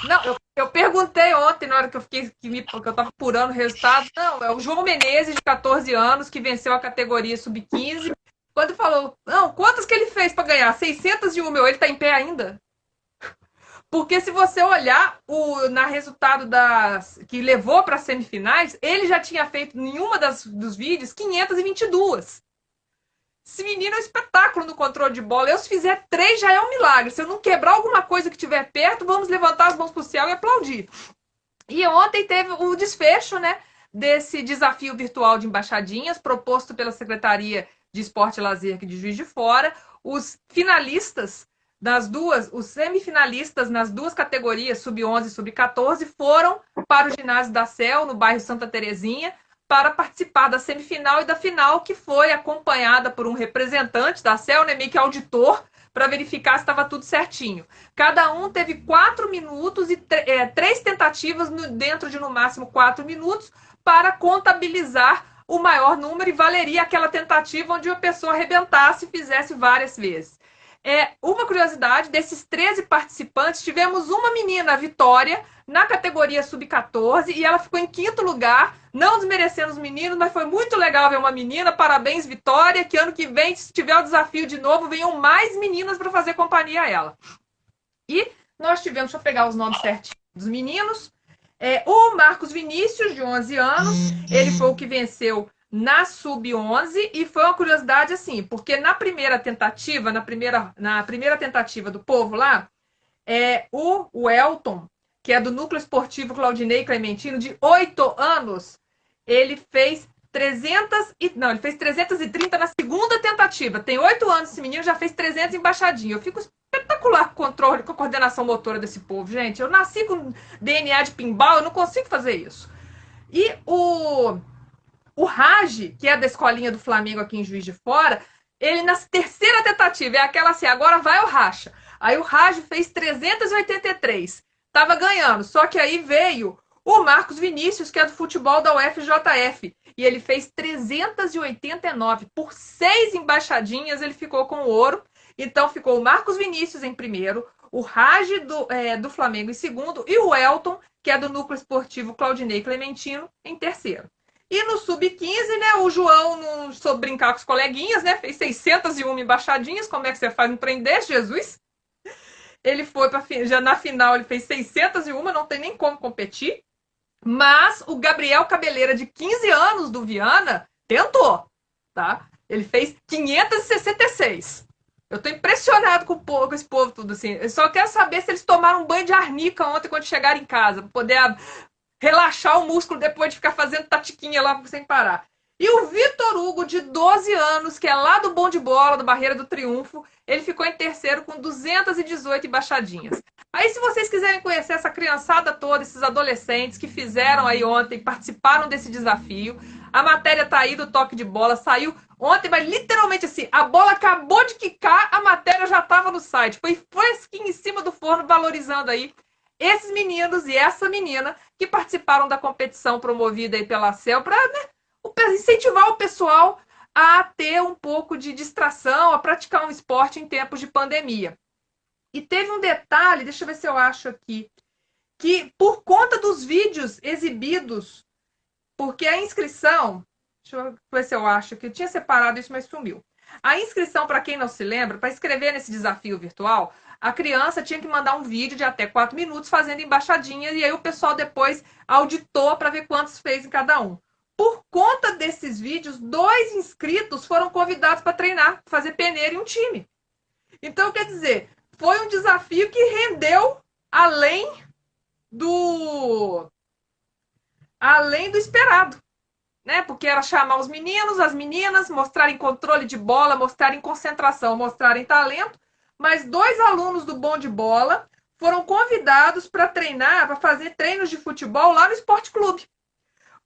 Não, eu perguntei ontem, na hora que eu fiquei, porque eu estava apurando o resultado, não, é o João Menezes, de 14 anos, que venceu a categoria sub-15, quando falou, não, quantas que ele fez para ganhar? 601, meu, ele está em pé ainda? Porque se você olhar na resultado que levou para as semifinais, ele já tinha feito em uma dos vídeos 522. Esse menino é um espetáculo no controle de bola. Eu, se fizer 3, já é um milagre. Se eu não quebrar alguma coisa que estiver perto, vamos levantar as mãos para o céu e aplaudir. E ontem teve o desfecho, né, desse desafio virtual de embaixadinhas, proposto pela Secretaria de Esporte e Lazer aqui de Juiz de Fora. Os finalistas os semifinalistas nas duas categorias, sub-11 e sub-14, foram para o ginásio da CEL, no bairro Santa Terezinha, para participar da semifinal e da final, que foi acompanhada por um representante da CEL, né, meio que auditor, para verificar se estava tudo certinho. Cada um teve 4 minutos e 3 tentativas dentro de, no máximo, 4 minutos, para contabilizar o maior número, e valeria aquela tentativa onde a pessoa arrebentasse e fizesse várias vezes. Uma curiosidade, desses 13 participantes, tivemos uma menina, a Vitória, na categoria sub-14, e ela ficou em 5º lugar, não desmerecendo os meninos, mas foi muito legal ver uma menina. Parabéns, Vitória, que ano que vem, se tiver o desafio de novo, venham mais meninas para fazer companhia a ela. E nós tivemos, deixa eu pegar os nomes certinhos, dos meninos. O Marcos Vinícius, de 11 anos, ele foi o que venceu na Sub-11, e foi uma curiosidade assim, porque na primeira tentativa do povo lá, o Elton, que é do Núcleo Esportivo Claudinei Clementino, de 8 anos, ele fez 330 na segunda tentativa. Tem 8 anos esse menino, já fez 300 embaixadinhas. Eu fico espetacular com o controle, com a coordenação motora desse povo, gente. Eu nasci com DNA de pinball, eu não consigo fazer isso. E o Raj, que é da escolinha do Flamengo aqui em Juiz de Fora, ele na terceira tentativa, é aquela assim, agora vai o racha. Aí o Raj fez 383. Tava ganhando, só que aí veio o Marcos Vinícius, que é do futebol da UFJF, e ele fez 389. Por 6 embaixadinhas ele ficou com o ouro. Então ficou o Marcos Vinícius em primeiro, o Raj do Flamengo em segundo, e o Elton, que é do Núcleo Esportivo Claudinei Clementino, em terceiro. E no Sub-15, né, o João não soube brincar com os coleguinhas, né, fez 601 embaixadinhas. Como é que você faz um trem desse, Jesus? Ele foi já na final, ele fez 601, não tem nem como competir. Mas o Gabriel Cabeleira, de 15 anos, do Viana, tentou, tá? Ele fez 566. Eu tô impressionado com esse povo tudo assim. Eu só quero saber se eles tomaram um banho de arnica ontem quando chegaram em casa, pra poder relaxar o músculo depois de ficar fazendo tatiquinha lá sem parar. E o Vitor Hugo, de 12 anos, que é lá do Bom de Bola, do Barreira do Triunfo, ele ficou em terceiro com 218 embaixadinhas. Aí, se vocês quiserem conhecer essa criançada toda, esses adolescentes que fizeram aí ontem, participaram desse desafio, a matéria tá aí do toque de bola, saiu ontem, mas literalmente assim, a bola acabou de quicar, a matéria já estava no site. Foi fresquinho em cima do forno, valorizando aí esses meninos e essa menina que participaram da competição promovida aí pela CEL para, né, incentivar o pessoal a ter um pouco de distração, a praticar um esporte em tempos de pandemia. E teve um detalhe, deixa eu ver se eu acho aqui, que por conta dos vídeos exibidos, porque a inscrição, deixa eu ver se eu acho que eu tinha separado isso, mas sumiu. A inscrição, para quem não se lembra, para escrever nesse desafio virtual, a criança tinha que mandar um vídeo de até 4 minutos fazendo embaixadinhas, e aí o pessoal depois auditou para ver quantos fez em cada um. Por conta desses vídeos, 2 inscritos foram convidados para treinar, fazer peneira em um time. Então, quer dizer, foi um desafio que rendeu além do esperado, né? Porque era chamar os meninos, as meninas, mostrarem controle de bola, mostrarem concentração, mostrarem talento, mas 2 alunos do Bom de Bola foram convidados para treinar, para fazer treinos de futebol lá no Esporte Clube.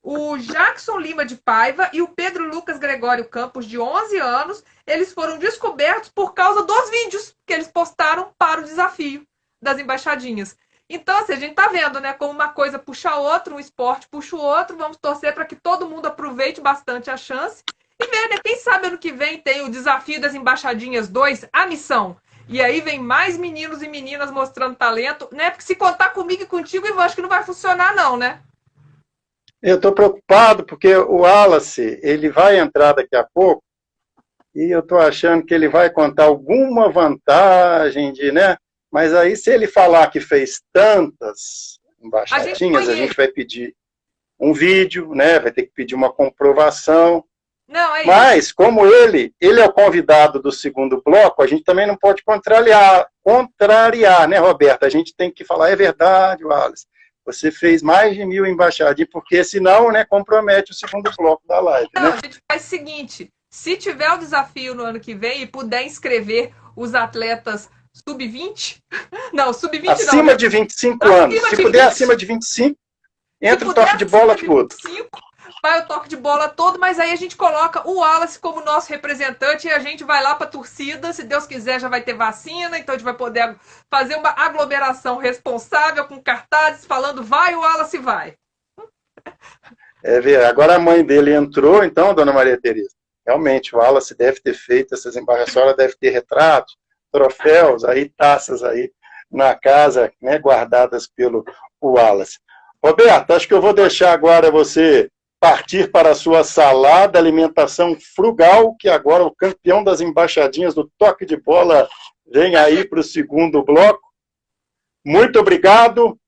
O Jackson Lima de Paiva e o Pedro Lucas Gregório Campos, de 11 anos, eles foram descobertos por causa dos vídeos que eles postaram para o desafio das embaixadinhas. Então, assim, a gente tá vendo, né, como uma coisa puxa a outra, um esporte puxa o outro. Vamos torcer para que todo mundo aproveite bastante a chance e ver, né, quem sabe ano que vem tem o Desafio das Embaixadinhas 2, a missão. E aí vem mais meninos e meninas mostrando talento, né, porque se contar comigo e contigo, Ivan, acho que não vai funcionar não, né? Eu estou preocupado porque o Wallace, ele vai entrar daqui a pouco e eu estou achando que ele vai contar alguma vantagem de, né? Mas aí se ele falar que fez tantas embaixadinhas, a gente vai pedir um vídeo, né? Vai ter que pedir uma comprovação. Não, é Mas, isso. Como ele é o convidado do segundo bloco, a gente também não pode contrariar, né, Roberta? A gente tem que falar, é verdade, Wallace. Você fez mais de 1000 embaixadinhas, porque senão, né, compromete o segundo bloco da live. Não, né? a gente faz o seguinte, se tiver o desafio no ano que vem e puder inscrever os atletas sub-20, não, sub-20 não. Acima de 25 anos. Se puder, acima de 25, entra o toque de bola todo. Vai o toque de bola todo, mas aí a gente coloca o Wallace como nosso representante e a gente vai lá para a torcida. Se Deus quiser, já vai ter vacina, então a gente vai poder fazer uma aglomeração responsável com cartazes falando vai, o Wallace vai. Agora a mãe dele entrou, então, dona Maria Tereza. Realmente, o Wallace deve ter feito essas embaixadas, a senhora deve ter retratos, troféus, aí, taças aí na casa, né, guardadas pelo Wallace. Roberto, acho que eu vou deixar agora você partir para a sua salada, alimentação frugal, que agora o campeão das embaixadinhas do toque de bola vem aí para o segundo bloco. Muito obrigado.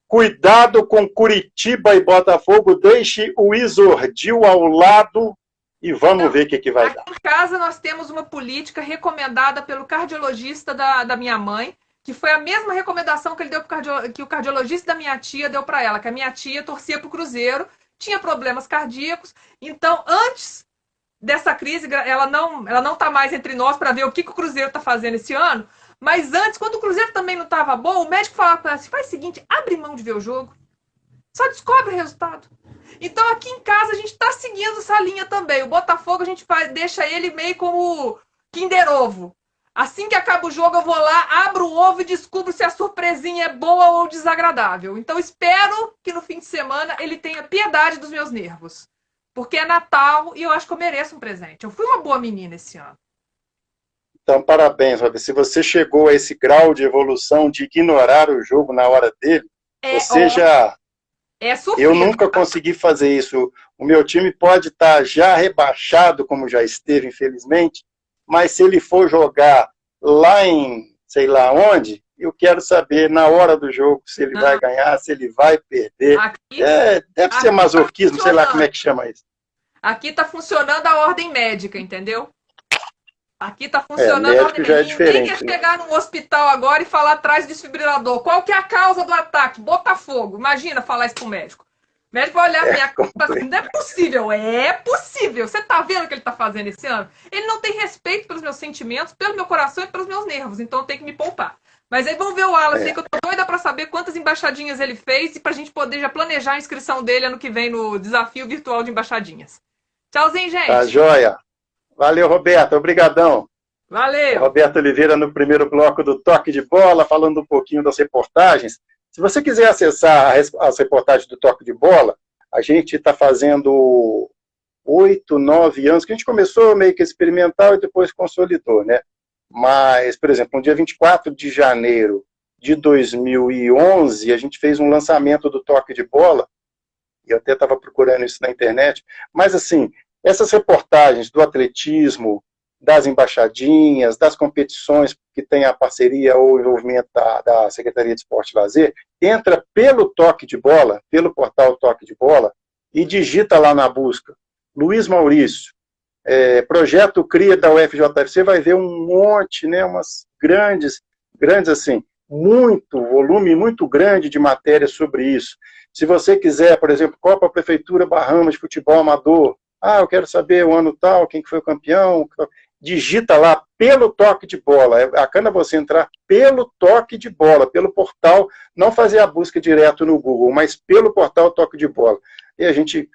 Cuidado com Curitiba e Botafogo, deixe o Isordil ao lado e vamos ver o que vai dar. Aqui em casa nós temos uma política recomendada pelo cardiologista da minha mãe, que foi a mesma recomendação que ele deu que o cardiologista da minha tia deu para ela, que a minha tia torcia para o Cruzeiro, tinha problemas cardíacos, então antes dessa crise, ela não está mais entre nós para ver o que o Cruzeiro está fazendo esse ano, mas antes, quando o Cruzeiro também não estava bom, o médico falava para ela assim, faz o seguinte, abre mão de ver o jogo, só descobre o resultado. Então aqui em casa a gente está seguindo essa linha também. O Botafogo a gente deixa ele meio como Kinder Ovo. Assim que acaba o jogo eu vou lá, abro o ovo e descubro se a surpresinha é boa ou desagradável. Então espero que no fim de semana ele tenha piedade dos meus nervos. Porque é Natal e eu acho que eu mereço um presente. Eu fui uma boa menina esse ano. Então, parabéns, Rob. Se você chegou a esse grau de evolução de ignorar o jogo na hora dele, você já... Eu nunca consegui fazer isso. O meu time pode estar já rebaixado, como já esteve, infelizmente, mas se ele for jogar lá em sei lá onde, eu quero saber na hora do jogo se ele vai ganhar, se ele vai perder. Deve ser masoquismo, sei lá como é que chama isso. Aqui está funcionando a ordem médica, entendeu? Aqui está funcionando a ordem médica. Ninguém quer chegar num hospital agora e falar atrás do desfibrilador. Qual que é a causa do ataque? Botafogo. Imagina falar isso pro médico. O médico vai olhar pra minha cara e falar assim, não é possível. É possível. Você tá vendo o que ele tá fazendo esse ano? Ele não tem respeito pelos meus sentimentos, pelo meu coração e pelos meus nervos. Então eu tenho que me poupar. Mas aí vamos ver o Wallace, que eu tô doida pra saber quantas embaixadinhas ele fez e pra gente poder já planejar a inscrição dele ano que vem no desafio virtual de embaixadinhas. Tchauzinho, gente. Tá joia. Valeu, Roberto. Obrigadão. Valeu. Roberto Oliveira no primeiro bloco do Toque de Bola, falando um pouquinho das reportagens. Se você quiser acessar as reportagens do Toque de Bola, a gente está fazendo 8, 9 anos, que a gente começou meio que experimental e depois consolidou, né? Mas, por exemplo, no dia 24 de janeiro de 2011, a gente fez um lançamento do Toque de Bola, e eu até estava procurando isso na internet, mas assim, essas reportagens do atletismo, das embaixadinhas, das competições que tem a parceria ou envolvimento da Secretaria de Esporte e Lazer, entra pelo Toque de Bola, pelo portal Toque de Bola, e digita lá na busca, Luiz Maurício, projeto CRIA da UFJF, você vai ver um monte, né, umas grandes assim, volume muito grande de matéria sobre isso. Se você quiser, por exemplo, Copa Prefeitura Bahamas de Futebol Amador, eu quero saber o ano tal, quem que foi o campeão, digita lá pelo Toque de Bola, é bacana você entrar pelo Toque de Bola, pelo portal, não fazer a busca direto no Google, mas pelo portal Toque de Bola. E a gente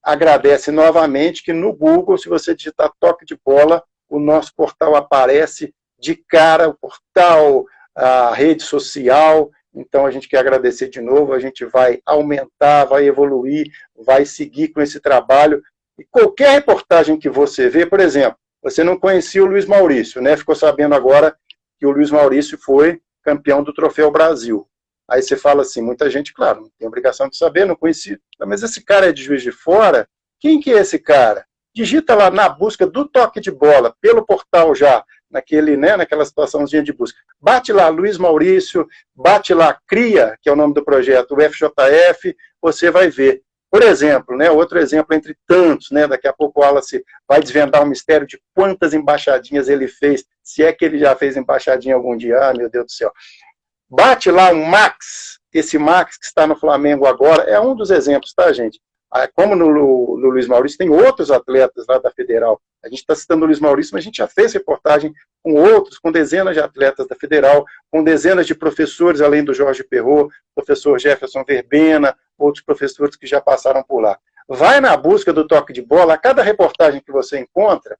agradece novamente que no Google, se você digitar Toque de Bola, o nosso portal aparece de cara, o portal, a rede social. Então a gente quer agradecer de novo, a gente vai aumentar, vai evoluir, vai seguir com esse trabalho. E qualquer reportagem que você vê, por exemplo, você não conhecia o Luiz Maurício, né? Ficou sabendo agora que o Luiz Maurício foi campeão do Troféu Brasil. Aí você fala assim, muita gente, claro, não tem obrigação de saber, não conhecia. Mas esse cara é de Juiz de Fora? Quem que é esse cara? Digita lá na busca do Toque de Bola, pelo portal já, naquela situaçãozinha de busca. Bate lá Luiz Maurício, bate lá CRIA, que é o nome do projeto, o FJF, você vai ver. Por exemplo, né, outro exemplo entre tantos, né, daqui a pouco o Wallace vai desvendar o mistério de quantas embaixadinhas ele fez, se é que ele já fez embaixadinha algum dia, meu Deus do céu. Bate lá o Max, esse Max que está no Flamengo agora, é um dos exemplos, tá, gente? Como no Luiz Maurício, tem outros atletas lá da Federal. A gente está citando o Luiz Maurício, mas a gente já fez reportagem com outros, com dezenas de atletas da Federal, com dezenas de professores, além do Jorge Perrot, professor Jefferson Verbena, outros professores que já passaram por lá. Vai na busca do Toque de Bola, a cada reportagem que você encontra,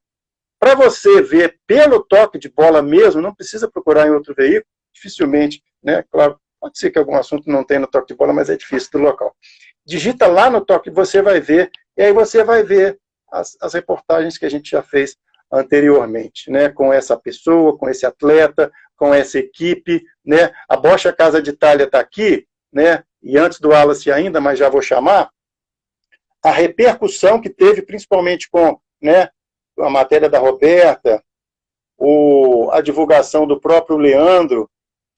para você ver pelo Toque de Bola mesmo, não precisa procurar em outro veículo, dificilmente, né? Claro, pode ser que algum assunto não tenha no Toque de Bola, mas é difícil do local. Digita lá no Toque, você vai ver, e aí você vai ver as reportagens que a gente já fez anteriormente, né? Com essa pessoa, com esse atleta, com essa equipe, né? A Bocha Casa de Itália está aqui, né? E antes do Wallace ainda, mas já vou chamar, a repercussão que teve, principalmente com, né, a matéria da Roberta, a divulgação do próprio Leandro,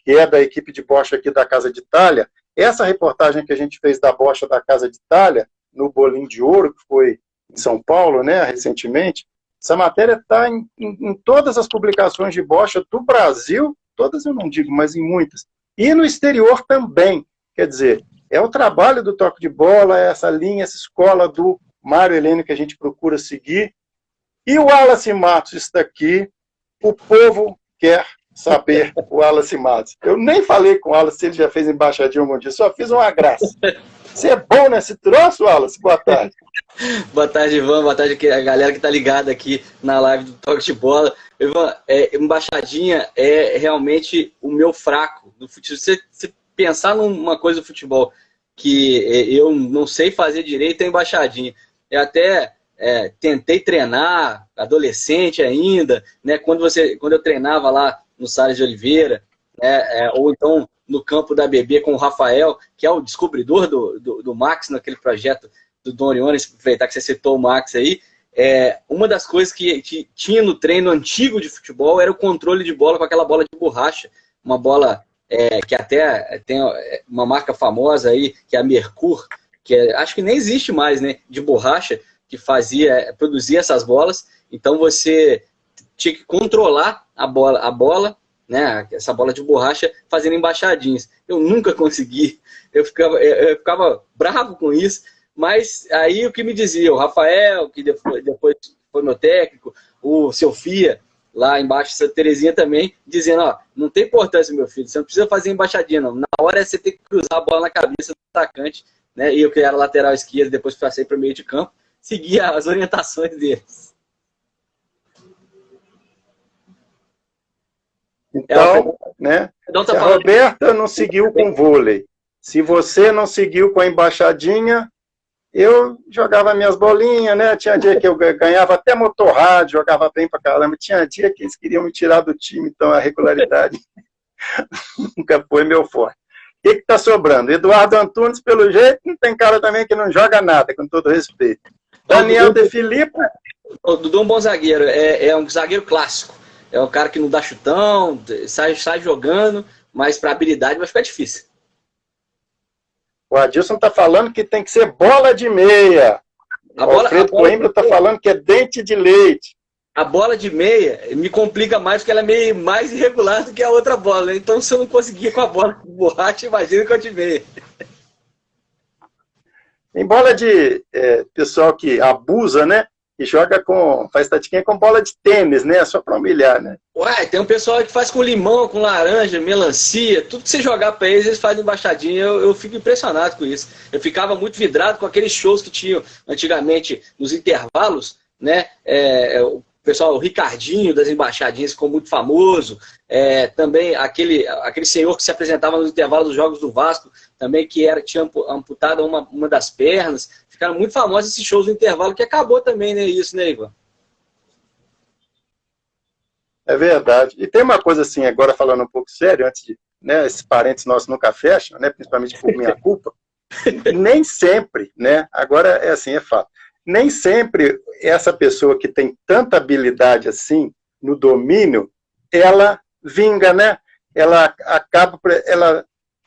que é da equipe de Bocha aqui da Casa de Itália, essa reportagem que a gente fez da bocha da Casa de Itália, no Bolinho de Ouro, que foi em São Paulo, né, recentemente, essa matéria está em todas as publicações de bocha do Brasil, todas eu não digo, mas em muitas, e no exterior também. Quer dizer, é o trabalho do toque de bola, essa linha, essa escola do Mário Heleno que a gente procura seguir. E o Wallace Matos está aqui, o povo quer saber o Wallace Matos. Eu nem falei com o Wallace se ele já fez embaixadinha algum dia, só fiz uma graça. Você é bom nesse troço, Wallace? Boa tarde. Boa tarde, Ivan. Boa tarde a galera que está ligada aqui na live do Toque de Bola. Ivan, embaixadinha é realmente o meu fraco do futebol. Você pensar numa coisa do futebol que eu não sei fazer direito, é embaixadinha. Eu até tentei treinar, adolescente ainda, né? Quando eu treinava lá no Salles de Oliveira, né? Ou então no campo da BB com o Rafael, que é o descobridor do Max naquele projeto do Dom Oriones, aproveitar que você citou o Max aí, uma das coisas que tinha no treino antigo de futebol era o controle de bola com aquela bola de borracha, uma bola que até tem uma marca famosa aí, que é a Mercur, que acho que nem existe mais, né, de borracha, que produzia essas bolas. Então você tinha que controlar a bola, né, essa bola de borracha, fazendo embaixadinhas. Eu nunca consegui, eu ficava bravo com isso, mas aí o que me dizia, o Rafael, que depois foi meu técnico, o seu Fia, lá embaixo, Santa Terezinha também, dizendo, ó, não tem importância, meu filho, você não precisa fazer embaixadinha, não. Na hora você tem que cruzar a bola na cabeça do atacante, né, e eu que era lateral esquerdo, depois passei para o meio de campo, seguia as orientações deles. Então, né, se a Roberta não seguiu com vôlei, se você não seguiu com a embaixadinha, eu jogava minhas bolinhas, né? Tinha dia que eu ganhava até motorrádio, jogava bem pra caramba. Tinha dia que eles queriam me tirar do time, então a regularidade nunca foi meu forte. O que tá sobrando? Eduardo Antunes, pelo jeito, não tem cara também que não joga nada, com todo respeito. Daniel De Filippo. O Dudu é um bom zagueiro, é um zagueiro clássico. É um cara que não dá chutão, sai jogando, mas para habilidade vai ficar difícil. O Adilson está falando que tem que ser bola de meia. O Alfredo Coimbra está falando que é dente de leite. A bola de meia me complica mais porque ela é meio mais irregular do que a outra bola. Então, se eu não conseguir com a bola de borracha, imagina com a de meia. Tem bola de pessoal que abusa, né? Que joga faz tatiquinha com bola de tênis, né? Só para humilhar, né? Ué, tem um pessoal que faz com limão, com laranja, melancia, tudo que você jogar para eles fazem embaixadinha. Eu fico impressionado com isso. Eu ficava muito vidrado com aqueles shows que tinham antigamente nos intervalos, né? O pessoal, o Ricardinho das embaixadinhas ficou muito famoso. Também aquele senhor que se apresentava nos intervalos dos jogos do Vasco, também que tinha amputado uma das pernas. Ficaram muito famosos esses shows do intervalo, que acabou também, né? Isso, né, Ivan? É verdade. E tem uma coisa assim, agora falando um pouco sério, antes de, né, esses parentes nossos nunca fecham, né, principalmente por minha culpa, nem sempre, né, agora é assim, é fato, nem sempre essa pessoa que tem tanta habilidade assim, no domínio, ela vinga, né, ela acaba,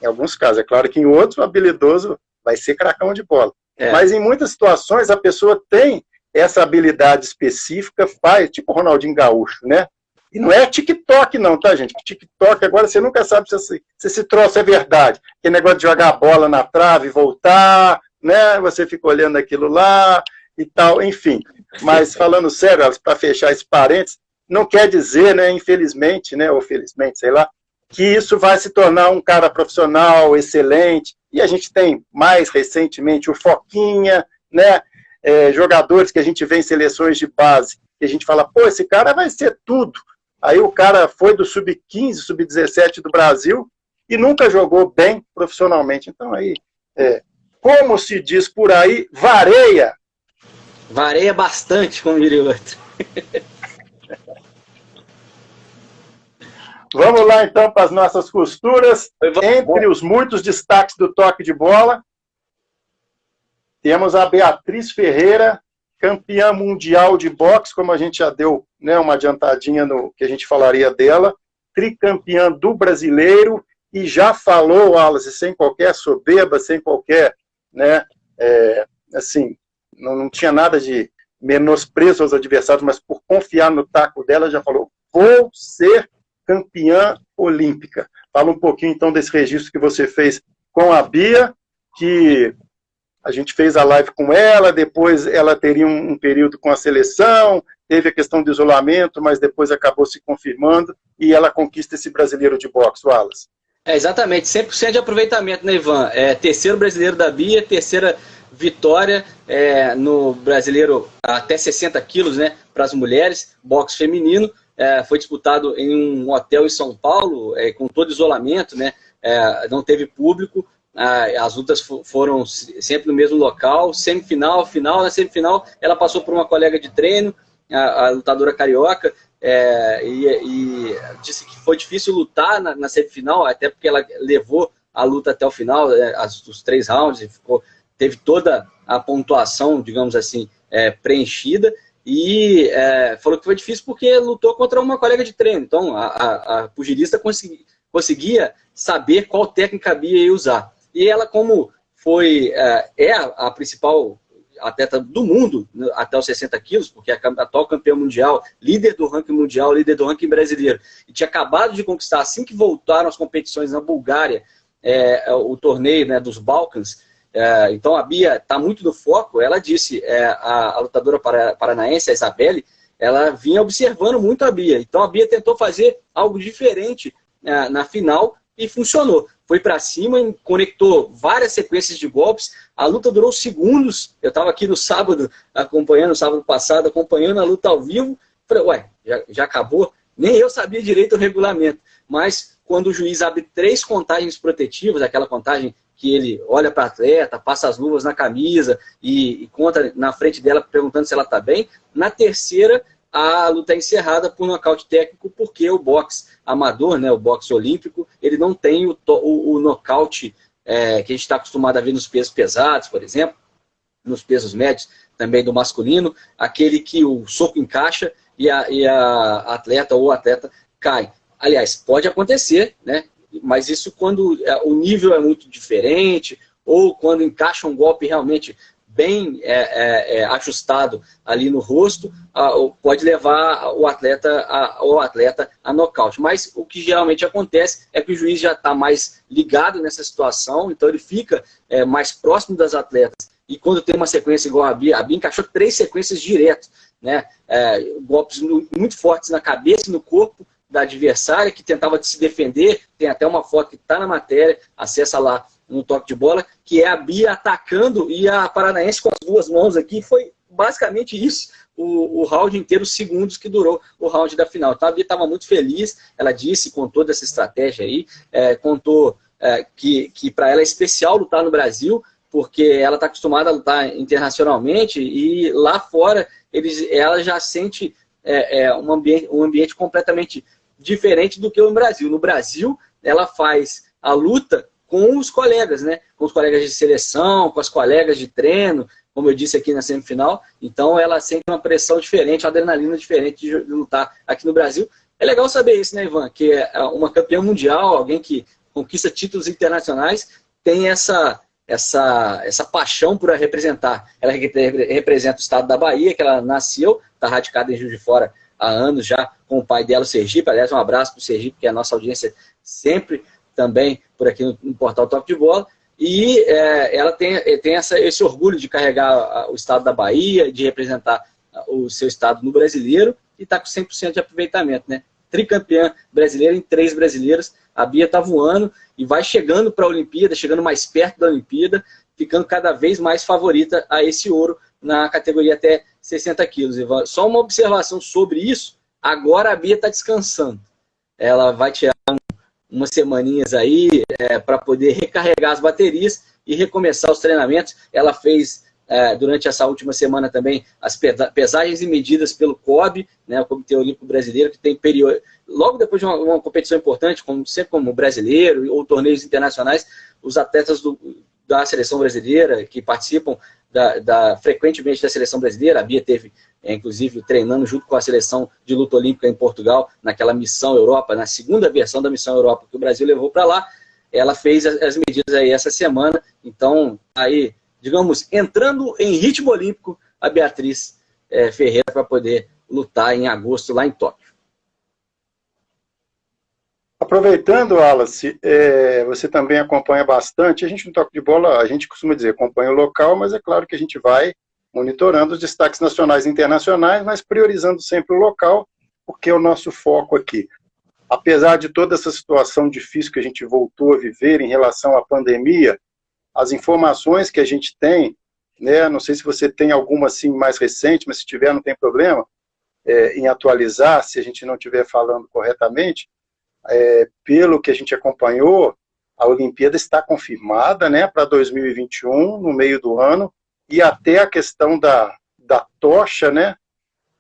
em alguns casos, é claro que em outros o habilidoso vai ser cracão de bola. Mas em muitas situações a pessoa tem essa habilidade específica, faz, tipo o Ronaldinho Gaúcho, né? E não é TikTok não, tá, gente? TikTok agora você nunca sabe se esse troço é verdade. Aquele negócio de jogar a bola na trave e voltar, né? Você fica olhando aquilo lá e tal, enfim. Mas falando sério, para fechar esse parênteses, não quer dizer, né, infelizmente, né, ou felizmente, sei lá, que isso vai se tornar um cara profissional, excelente. E a gente tem, mais recentemente, o Foquinha, né? Jogadores que a gente vê em seleções de base, que a gente fala, pô, esse cara vai ser tudo. Aí o cara foi do sub-15, sub-17 do Brasil e nunca jogou bem profissionalmente. Então aí, como se diz por aí, vareia. Vareia bastante, como diria o outro. Vamos lá, então, para as nossas costuras. Entre os muitos destaques do toque de bola, temos a Beatriz Ferreira, campeã mundial de boxe, como a gente já deu, né, uma adiantadinha no que a gente falaria dela, tricampeã do brasileiro e já falou, Wallace, sem qualquer soberba, sem qualquer, né, assim, não tinha nada de menosprezo aos adversários, mas por confiar no taco dela, já falou, vou ser campeã olímpica. Fala um pouquinho, então, desse registro que você fez com a Bia, que a gente fez a live com ela, depois ela teria um período com a seleção, teve a questão do isolamento, mas depois acabou se confirmando, e ela conquista esse brasileiro de boxe, Wallace. Exatamente, 100% de aproveitamento, né, Ivan? Terceiro brasileiro da Bia, terceira vitória no brasileiro até 60 quilos, né, para as mulheres, boxe feminino. Foi disputado em um hotel em São Paulo, com todo isolamento, né, não teve público. As lutas foram sempre no mesmo local, semifinal, final. Na semifinal, ela passou por uma colega de treino, a lutadora carioca, e disse que foi difícil lutar na semifinal, até porque ela levou a luta até o final, os 3 rounds, teve toda a pontuação, digamos assim, preenchida, e falou que foi difícil porque lutou contra uma colega de treino. Então, a pugilista conseguia saber qual técnica a Bia ia usar. E ela, como a principal atleta do mundo até os 60 quilos, porque é a atual campeã mundial, líder do ranking mundial, líder do ranking brasileiro, e tinha acabado de conquistar, assim que voltaram as competições na Bulgária, o torneio, né, dos Balcãs. Então a Bia está muito no foco. Ela disse, a lutadora paranaense, a Isabelle, ela vinha observando muito a Bia. Então a Bia tentou fazer algo diferente na final e funcionou. Foi para cima, conectou várias sequências de golpes. A luta durou segundos. Eu estava aqui no sábado, no sábado passado, acompanhando a luta ao vivo. Falei, ué, já acabou? Nem eu sabia direito o regulamento. Mas quando o juiz abre 3 contagens protetivas, aquela contagem que ele olha para a atleta, passa as luvas na camisa e conta na frente dela perguntando se ela está bem, na terceira a luta é encerrada por nocaute técnico, porque o boxe amador, né, o boxe olímpico, ele não tem o nocaute que a gente está acostumado a ver nos pesos pesados, por exemplo, nos pesos médios, também do masculino, aquele que o soco encaixa e a atleta ou atleta cai. Aliás, pode acontecer, né? Mas isso quando o nível é muito diferente, ou quando encaixa um golpe realmente bem ajustado ali no rosto, pode levar o atleta a nocaute. Mas o que geralmente acontece é que o juiz já está mais ligado nessa situação, então ele fica mais próximo das atletas. E quando tem uma sequência igual a Bia encaixou 3 sequências direto, né? Golpes muito fortes na cabeça e no corpo da adversária, que tentava se defender. Tem até uma foto que está na matéria, acessa lá no Toque de Bola, que é a Bia atacando e a paranaense com as 2 mãos aqui. Foi basicamente isso, o round inteiro, os segundos que durou o round da final. Então a Bia estava muito feliz, ela disse, contou dessa estratégia aí, contou que para ela é especial lutar no Brasil, porque ela está acostumada a lutar internacionalmente, e lá fora ela já sente um ambiente completamente diferente do que no Brasil. No Brasil, ela faz a luta com os colegas, né? Com os colegas de seleção, com as colegas de treino, como eu disse aqui na semifinal. Então ela sente uma pressão diferente, uma adrenalina diferente de lutar aqui no Brasil. É legal saber isso, né, Ivan? Que é uma campeã mundial, alguém que conquista títulos internacionais, tem essa paixão por a representar. Ela representa o estado da Bahia, que ela nasceu, está radicada em Juiz de Fora há anos já, com o pai dela, o Sergipe. Aliás, um abraço para o Sergipe, que é a nossa audiência sempre também por aqui no portal Toque de Bola. E ela tem esse orgulho de carregar o estado da Bahia, de representar o seu estado no brasileiro, e está com 100% de aproveitamento, né? Tricampeã brasileira em 3 brasileiras. A Bia está voando e vai chegando para a Olimpíada, chegando mais perto da Olimpíada, ficando cada vez mais favorita a esse ouro na categoria até 60 quilos. Só uma observação sobre isso: agora a Bia está descansando. Ela vai tirar umas semaninhas aí para poder recarregar as baterias e recomeçar os treinamentos. Ela fez, durante essa última semana também, as pesagens e medidas pelo COB, né, o Comitê Olímpico Brasileiro, que tem período, logo depois de uma competição importante, sempre como brasileiro ou torneios internacionais, os atletas da seleção brasileira que participam frequentemente da seleção brasileira. A Bia teve, inclusive, treinando junto com a seleção de luta olímpica em Portugal, naquela Missão Europa, na segunda versão da Missão Europa que o Brasil levou para lá. ela fez as medidas aí essa semana. Então, aí, digamos, entrando em ritmo olímpico, a Beatriz Ferreira para poder lutar em agosto lá em Tóquio. Aproveitando, Wallace, você também acompanha bastante, a gente no Toque de Bola, a gente costuma dizer, acompanha o local, mas é claro que a gente vai monitorando os destaques nacionais e internacionais, mas priorizando sempre o local, porque é o nosso foco aqui. Apesar de toda essa situação difícil que a gente voltou a viver em relação à pandemia, as informações que a gente tem, né, não sei se você tem alguma assim mais recente, mas se tiver não tem problema em atualizar, se a gente não estiver falando corretamente, pelo que a gente acompanhou, a Olimpíada está confirmada, né, para 2021, no meio do ano, e até a questão da tocha, né,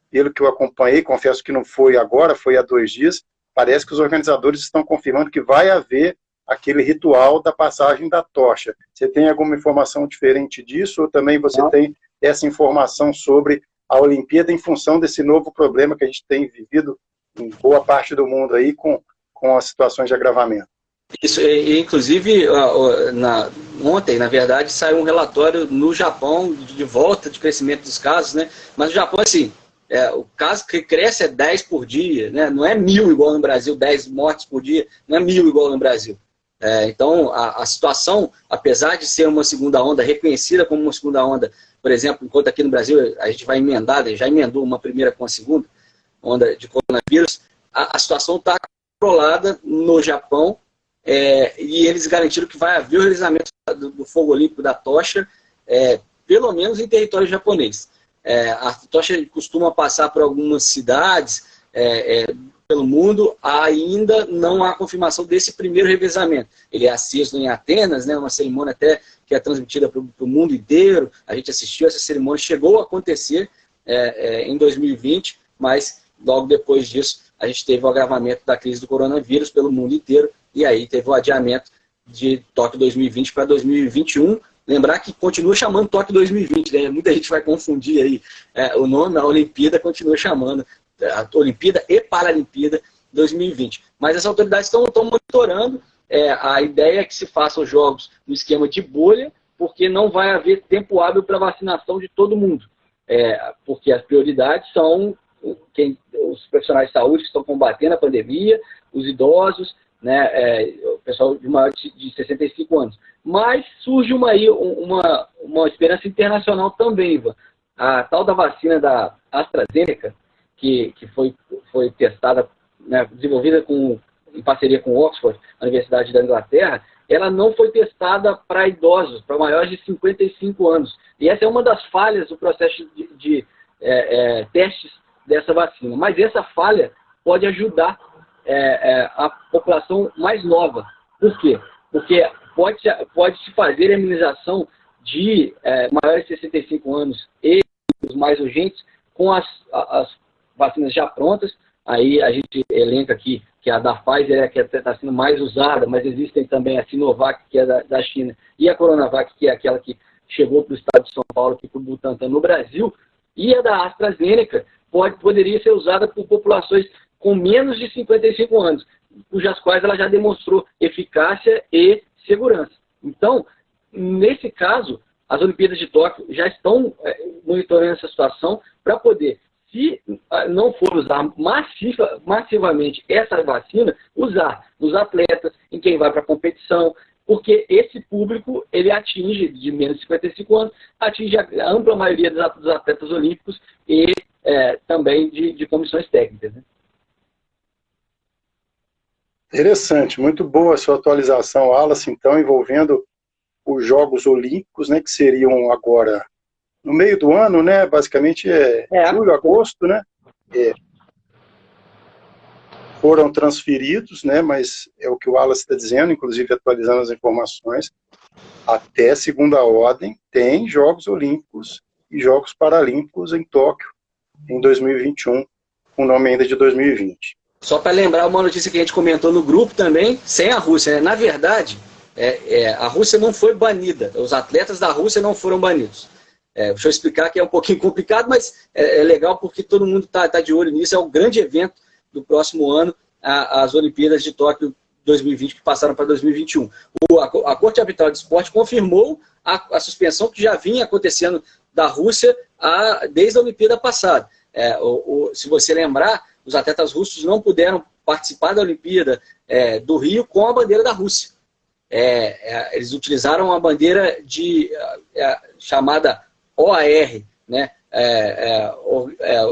pelo que eu acompanhei, confesso que não foi agora, foi há 2 dias, parece que os organizadores estão confirmando que vai haver aquele ritual da passagem da tocha. Você tem alguma informação diferente disso, ou também você tem essa informação sobre a Olimpíada em função desse novo problema que a gente tem vivido em boa parte do mundo aí com as situações de agravamento? Isso, inclusive, ontem, na verdade, saiu um relatório no Japão de volta de crescimento dos casos, né? Mas no Japão, assim, o caso que cresce é 10 por dia, né? Não é 1.000 igual no Brasil, 10 mortes por dia, não é 1.000 igual no Brasil. Então, a situação, apesar de ser uma segunda onda, reconhecida como uma segunda onda, por exemplo, enquanto aqui no Brasil a gente vai emendar, já emendou uma primeira com a segunda onda de coronavírus, a situação está controlada no Japão, e eles garantiram que vai haver o realizamento do fogo olímpico da tocha, pelo menos em território japonês. A tocha costuma passar por algumas cidades pelo mundo, ainda não há confirmação desse primeiro revezamento. Ele é aceso em Atenas, né, uma cerimônia até que é transmitida para o mundo inteiro. A gente assistiu essa cerimônia, chegou a acontecer em 2020, mas logo depois disso a gente teve o agravamento da crise do coronavírus pelo mundo inteiro, e aí teve o adiamento de Tóquio 2020 para 2021. Lembrar que continua chamando Tóquio 2020, né? Muita gente vai confundir aí o nome, a Olimpíada continua chamando a Olimpíada e Paralimpíada 2020. Mas as autoridades estão monitorando. A ideia é que se façam os jogos no esquema de bolha, porque não vai haver tempo hábil para vacinação de todo mundo. Porque as prioridades são os profissionais de saúde que estão combatendo a pandemia, os idosos, né, o pessoal de maior de 65 anos. Mas surge uma esperança internacional também, Ivan. A tal da vacina da AstraZeneca, que foi testada, né, desenvolvida em parceria com Oxford, a Universidade da Inglaterra, ela não foi testada para idosos, para maiores de 55 anos. E essa é uma das falhas do processo de testes dessa vacina. Mas essa falha pode ajudar a população mais nova. Por quê? Porque pode-se fazer a imunização de maiores de 65 anos e os mais urgentes com as vacinas já prontas. Aí a gente elenca aqui que a da Pfizer é a que está sendo mais usada, mas existem também a Sinovac, que é da China, e a Coronavac, que é aquela que chegou para o estado de São Paulo, aqui para o Butantan no Brasil, e a da AstraZeneca poderia ser usada por populações com menos de 55 anos, cujas quais ela já demonstrou eficácia e segurança. Então, nesse caso, as Olimpíadas de Tóquio já estão monitorando essa situação para poder, se não for usar massivamente essa vacina, usar nos atletas, em quem vai para a competição, porque esse público, ele atinge, de menos de 55 anos, atinge a ampla maioria dos atletas olímpicos e também de comissões técnicas, né? Interessante, muito boa a sua atualização, Wallace, então, envolvendo os Jogos Olímpicos, né, que seriam agora no meio do ano, né, basicamente julho, agosto, né, foram transferidos, né, mas é o que o Wallace está dizendo, inclusive atualizando as informações, até segunda ordem tem Jogos Olímpicos e Jogos Paralímpicos em Tóquio, em 2021, com o nome ainda de 2020. Só para lembrar uma notícia que a gente comentou no grupo também, sem a Rússia, né? Na verdade, a Rússia não foi banida, os atletas da Rússia não foram banidos. Deixa eu explicar que é um pouquinho complicado, mas é legal porque todo mundo tá de olho nisso, é o grande evento do próximo ano, as Olimpíadas de Tóquio 2020 que passaram para 2021. A Corte Arbitral de Esporte confirmou a suspensão que já vinha acontecendo da Rússia desde a Olimpíada passada. Se você lembrar, os atletas russos não puderam participar da Olimpíada do Rio com a bandeira da Rússia. Eles utilizaram a bandeira chamada OAR, né?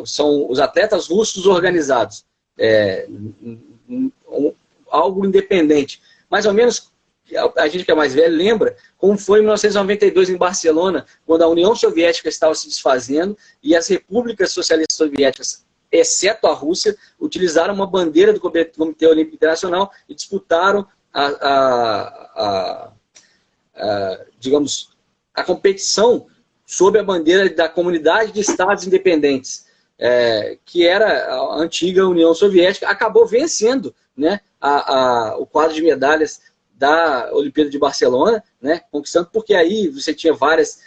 São os atletas russos organizados. Algo independente. Mais ou menos, a gente que é mais velho lembra como foi em 1992 em Barcelona, quando a União Soviética estava se desfazendo e as repúblicas socialistas soviéticas, exceto a Rússia, utilizaram uma bandeira do Comitê Olímpico Internacional e disputaram digamos, a competição sob a bandeira da Comunidade de Estados Independentes, que era a antiga União Soviética, acabou vencendo, né, o quadro de medalhas da Olimpíada de Barcelona, né, conquistando, porque aí você tinha várias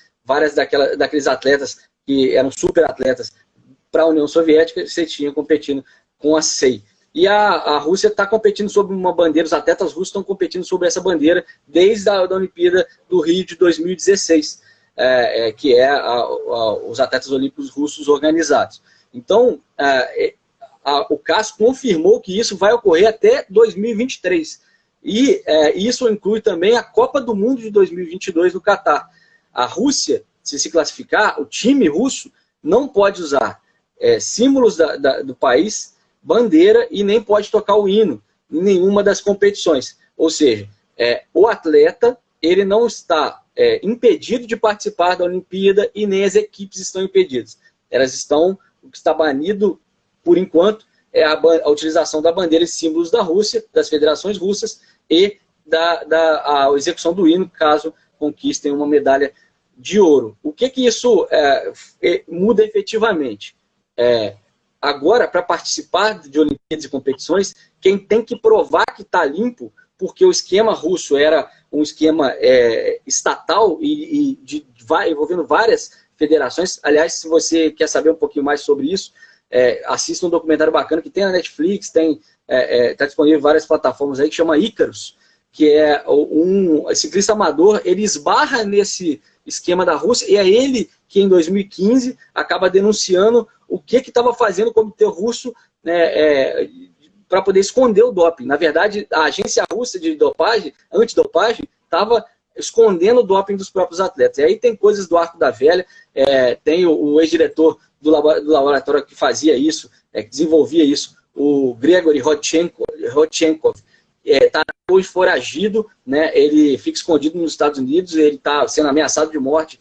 daqueles atletas que eram super atletas para a União Soviética, você tinha competindo com a SEI. E a Rússia está competindo sob uma bandeira, os atletas russos estão competindo sob essa bandeira desde a Olimpíada do Rio de 2016, que os atletas olímpicos russos organizados. Então, o CAS confirmou que isso vai ocorrer até 2023. E isso inclui também a Copa do Mundo de 2022 no Catar. A Rússia, se classificar, o time russo não pode usar símbolos do país, bandeira, e nem pode tocar o hino em nenhuma das competições. Ou seja, o atleta ele não está impedido de participar da Olimpíada e nem as equipes estão impedidas. O que está banido, por enquanto, é a utilização da bandeira e símbolos da Rússia, das federações russas, e a execução do hino, caso conquistem uma medalha de ouro. O que isso muda efetivamente? Agora, para participar de Olimpíadas e competições, quem tem que provar que está limpo, porque o esquema russo era um esquema estatal e envolvendo várias federações. Aliás, se você quer saber um pouquinho mais sobre isso, assista um documentário bacana que tem na Netflix, está disponível em várias plataformas aí, que chama Icarus, que é um ciclista amador, ele esbarra nesse esquema da Rússia, e é ele que em 2015 acaba denunciando o que estava fazendo o Comitê Russo, né, para poder esconder o doping. Na verdade, a agência russa de dopagem, antidopagem, estava escondendo o doping dos próprios atletas. E aí tem coisas do Arco da Velha, tem o ex-diretor do laboratório que fazia isso, que desenvolvia isso, o Gregory Rodchenkov, está hoje foragido, né, ele fica escondido nos Estados Unidos, ele está sendo ameaçado de morte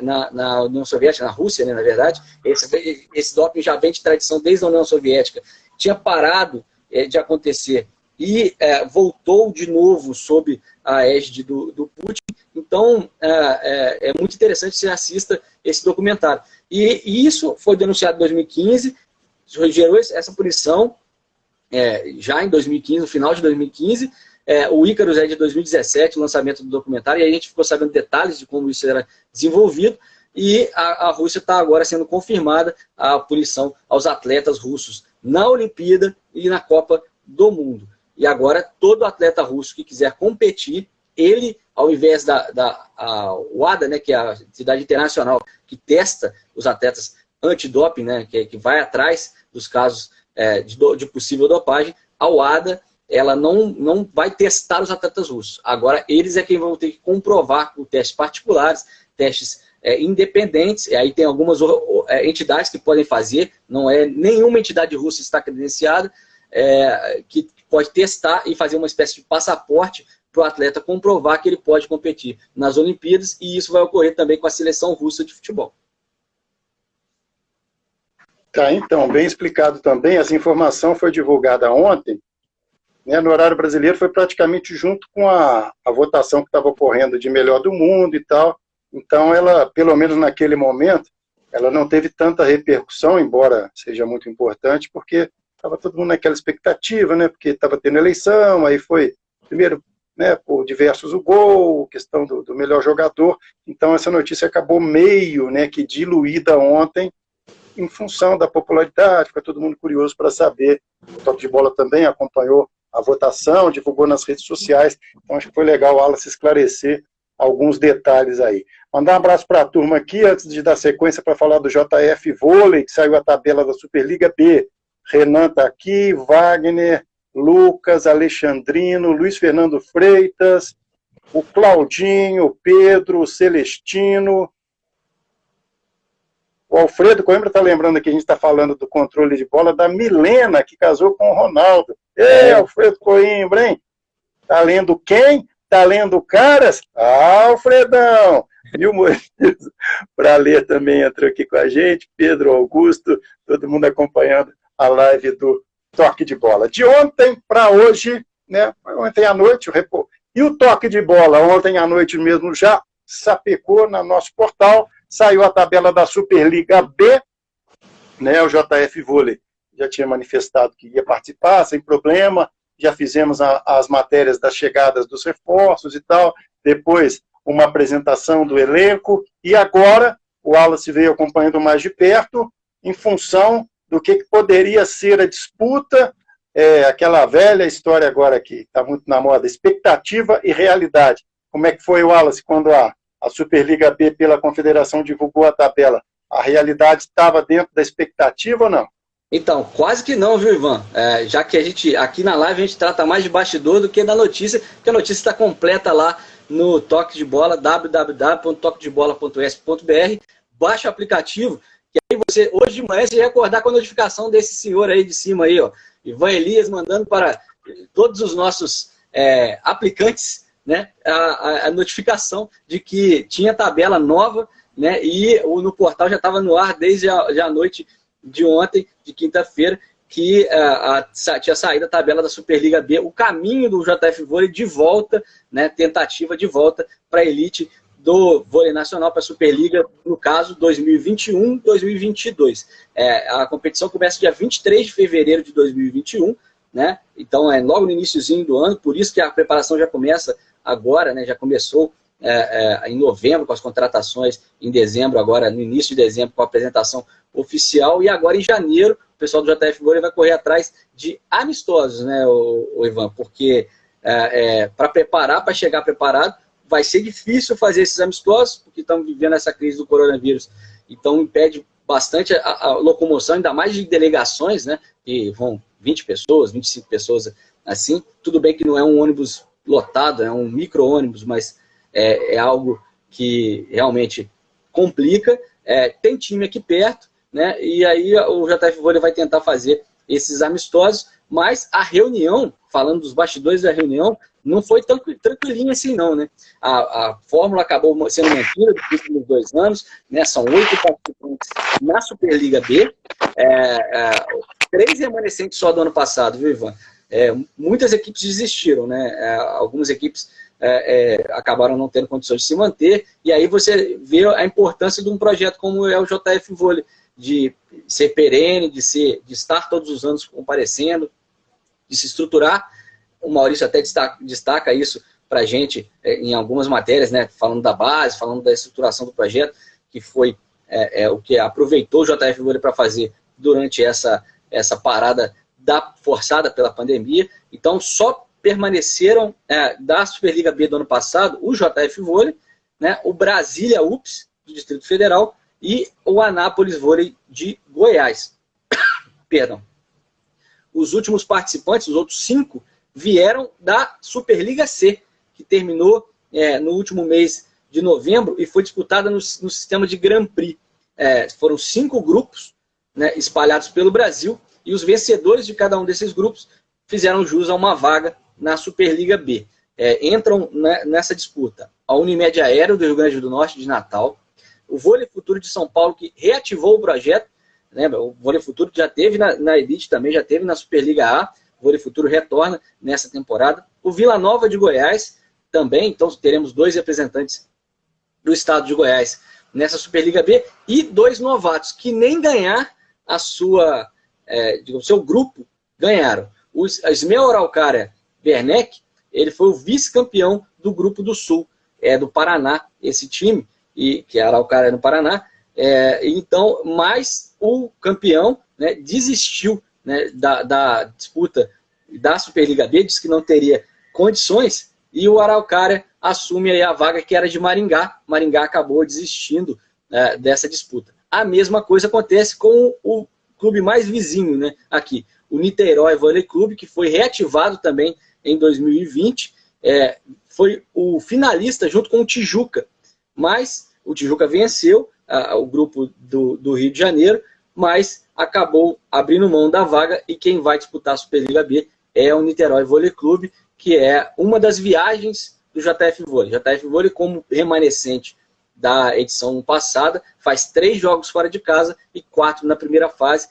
na União Soviética, na Rússia, né, na verdade. Esse doping já vem de tradição desde a União Soviética, tinha parado de acontecer e voltou de novo sob a égide do Putin. Então, é muito interessante que você assista esse documentário. E isso foi denunciado em 2015, gerou essa punição já em 2015, no final de 2015. O Icarus é de 2017, o lançamento do documentário, e aí a gente ficou sabendo detalhes de como isso era desenvolvido, e a Rússia está agora sendo confirmada a punição aos atletas russos na Olimpíada e na Copa do Mundo. E agora, todo atleta russo que quiser competir, ele, ao invés da WADA, né, que é a entidade internacional que testa os atletas antidoping, né, que vai atrás dos casos de possível dopagem, a WADA ela não vai testar os atletas russos. Agora, eles é quem vão ter que comprovar com testes particulares, testes independentes. E aí tem algumas entidades que podem fazer, não é nenhuma entidade russa está credenciada, que pode testar e fazer uma espécie de passaporte para o atleta comprovar que ele pode competir nas Olimpíadas, e isso vai ocorrer também com a seleção russa de futebol. Tá, então, bem explicado também. Essa informação foi divulgada ontem, né, no horário brasileiro, foi praticamente junto com a votação que estava ocorrendo de melhor do mundo e tal. Então, ela, pelo menos naquele momento, ela não teve tanta repercussão, embora seja muito importante, porque estava todo mundo naquela expectativa, né, porque estava tendo eleição, aí foi, primeiro, né, por diversos o gol, questão do melhor jogador. Então, essa notícia acabou meio, né, que diluída ontem, em função da popularidade, fica todo mundo curioso para saber. O Toque de Bola também acompanhou a votação, divulgou nas redes sociais. Então, acho que foi legal o Wallace esclarecer alguns detalhes aí. Mandar um abraço para a turma aqui, antes de dar sequência para falar do JF Vôlei, que saiu a tabela da Superliga B. Renan está aqui, Wagner, Lucas, Alexandrino, Luiz Fernando Freitas, o Claudinho, o Pedro, o Celestino, o Alfredo Coimbra está lembrando aqui, a gente está falando do controle de bola da Milena, que casou com o Ronaldo. Ei, Alfredo Coimbra, hein? Tá lendo quem? Tá lendo Caras? Ah, Alfredão! Viu, Moisés? Para ler também entrou aqui com a gente, Pedro Augusto, todo mundo acompanhando a live do Toque de Bola. De ontem para hoje, né? Ontem à noite, e o Toque de Bola, ontem à noite mesmo já sapecou no nosso portal, saiu a tabela da Superliga B, né? O JF Vôlei já tinha manifestado que ia participar, sem problema, já fizemos as matérias das chegadas dos reforços e tal, depois uma apresentação do elenco, e agora o Wallace veio acompanhando mais de perto, em função do que poderia ser a disputa, aquela velha história agora que está muito na moda, expectativa e realidade. Como é que foi, Wallace, quando a Superliga B pela Confederação divulgou a tabela? A realidade estava dentro da expectativa ou não? Então, quase que não, viu, Ivan? Já que a gente, aqui na live, a gente trata mais de bastidor do que da notícia, porque a notícia está completa lá no Toque de Bola, www.toquedebola.es.br. Baixa o aplicativo, que aí você, hoje de manhã, você vai acordar com a notificação desse senhor aí de cima aí, ó, Ivan Elias, mandando para todos os nossos aplicantes, né, a notificação de que tinha tabela nova, né, e no portal já estava no ar desde a noite de ontem, de quinta-feira, que tinha saído a tabela da Superliga B, o caminho do JF Vôlei de volta, né, tentativa de volta para a elite do vôlei nacional, para a Superliga, no caso 2021-2022. A competição começa dia 23 de fevereiro de 2021, né, então é logo no iniciozinho do ano, por isso que a preparação já começa agora, né, já começou em novembro com as contratações, em dezembro, agora no início de dezembro com a apresentação oficial, e agora em janeiro o pessoal do JF Vôlei vai correr atrás de amistosos, né, o Ivan, porque para preparar, para chegar preparado, vai ser difícil fazer esses amistosos, porque estamos vivendo essa crise do coronavírus, então impede bastante a locomoção, ainda mais de delegações, né, que vão 20 pessoas, 25 pessoas, assim, tudo bem que não é um ônibus lotado, é um micro-ônibus, mas é algo que realmente complica. Tem time aqui perto, né? E aí o JF Vôlei vai tentar fazer esses amistosos, mas a reunião, falando dos bastidores da reunião, não foi tão tranquilinha assim não, né? A fórmula acabou sendo mantida nos últimos 2 anos, né? São 8 participantes na Superliga B, 3 remanescentes só do ano passado, viu, Ivan? Muitas equipes desistiram, né? Algumas equipes acabaram não tendo condições de se manter, e aí você vê a importância de um projeto como é o JF Vôlei, de ser perene, de estar todos os anos comparecendo, de se estruturar. O Maurício até destaca isso para a gente em algumas matérias, né? Falando da base, falando da estruturação do projeto, que foi o que aproveitou o JF Vôlei para fazer durante essa parada forçada pela pandemia. Então, só permaneceram da Superliga B do ano passado o JF Vôlei, né, o Brasília UPS, do Distrito Federal, e o Anápolis Vôlei de Goiás. Perdão. Os últimos participantes, os outros 5, vieram da Superliga C, que terminou no último mês de novembro e foi disputada no sistema de Grand Prix. Foram 5 grupos, né, espalhados pelo Brasil, e os vencedores de cada um desses grupos fizeram jus a uma vaga na Superliga B. Entram nessa disputa a Unimed Aéreo do Rio Grande do Norte, de Natal, o Vôlei Futuro de São Paulo, que reativou o projeto, né? O Vôlei Futuro já teve na Elite também, já teve na Superliga A, o Vôlei Futuro retorna nessa temporada, o Vila Nova de Goiás também, então teremos 2 representantes do estado de Goiás nessa Superliga B, e 2 novatos que nem ganhar a sua, seu grupo ganharam. O Ismael Araucária Werneck, ele foi o vice-campeão do Grupo do Sul, do Paraná, esse time, que a Araucária no Paraná, então, mas o campeão, né, desistiu, né, da disputa da Superliga B, disse que não teria condições, e o Araucária assume aí a vaga que era de Maringá. Maringá acabou desistindo dessa disputa. A mesma coisa acontece com o clube mais vizinho, né, aqui, o Niterói Vôlei Clube, que foi reativado também em 2020, foi o finalista junto com o Tijuca, mas o Tijuca venceu o grupo do Rio de Janeiro, mas acabou abrindo mão da vaga, e quem vai disputar a Superliga B é o Niterói Vôlei Clube, que é uma das viagens do JF Vôlei. JF Vôlei, como remanescente da edição passada, faz 3 jogos fora de casa e 4 na primeira fase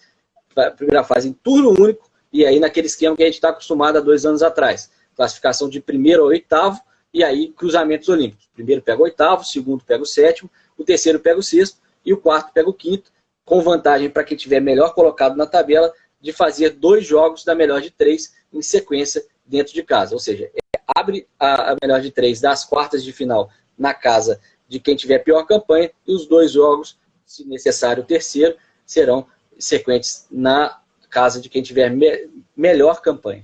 em turno único, e aí naquele esquema que a gente está acostumado há 2 anos atrás. Classificação de primeiro ao 8º, e aí cruzamentos olímpicos. O primeiro pega o 8º, o segundo pega o 7º, o terceiro pega o 6º e o 4º pega o 5º, com vantagem para quem tiver melhor colocado na tabela de fazer 2 jogos da melhor de 3 em sequência dentro de casa. Ou seja, abre a melhor de 3 das quartas de final na casa de quem tiver pior campanha, e os 2 jogos, se necessário o terceiro, serão sequentes na casa de quem tiver melhor campanha.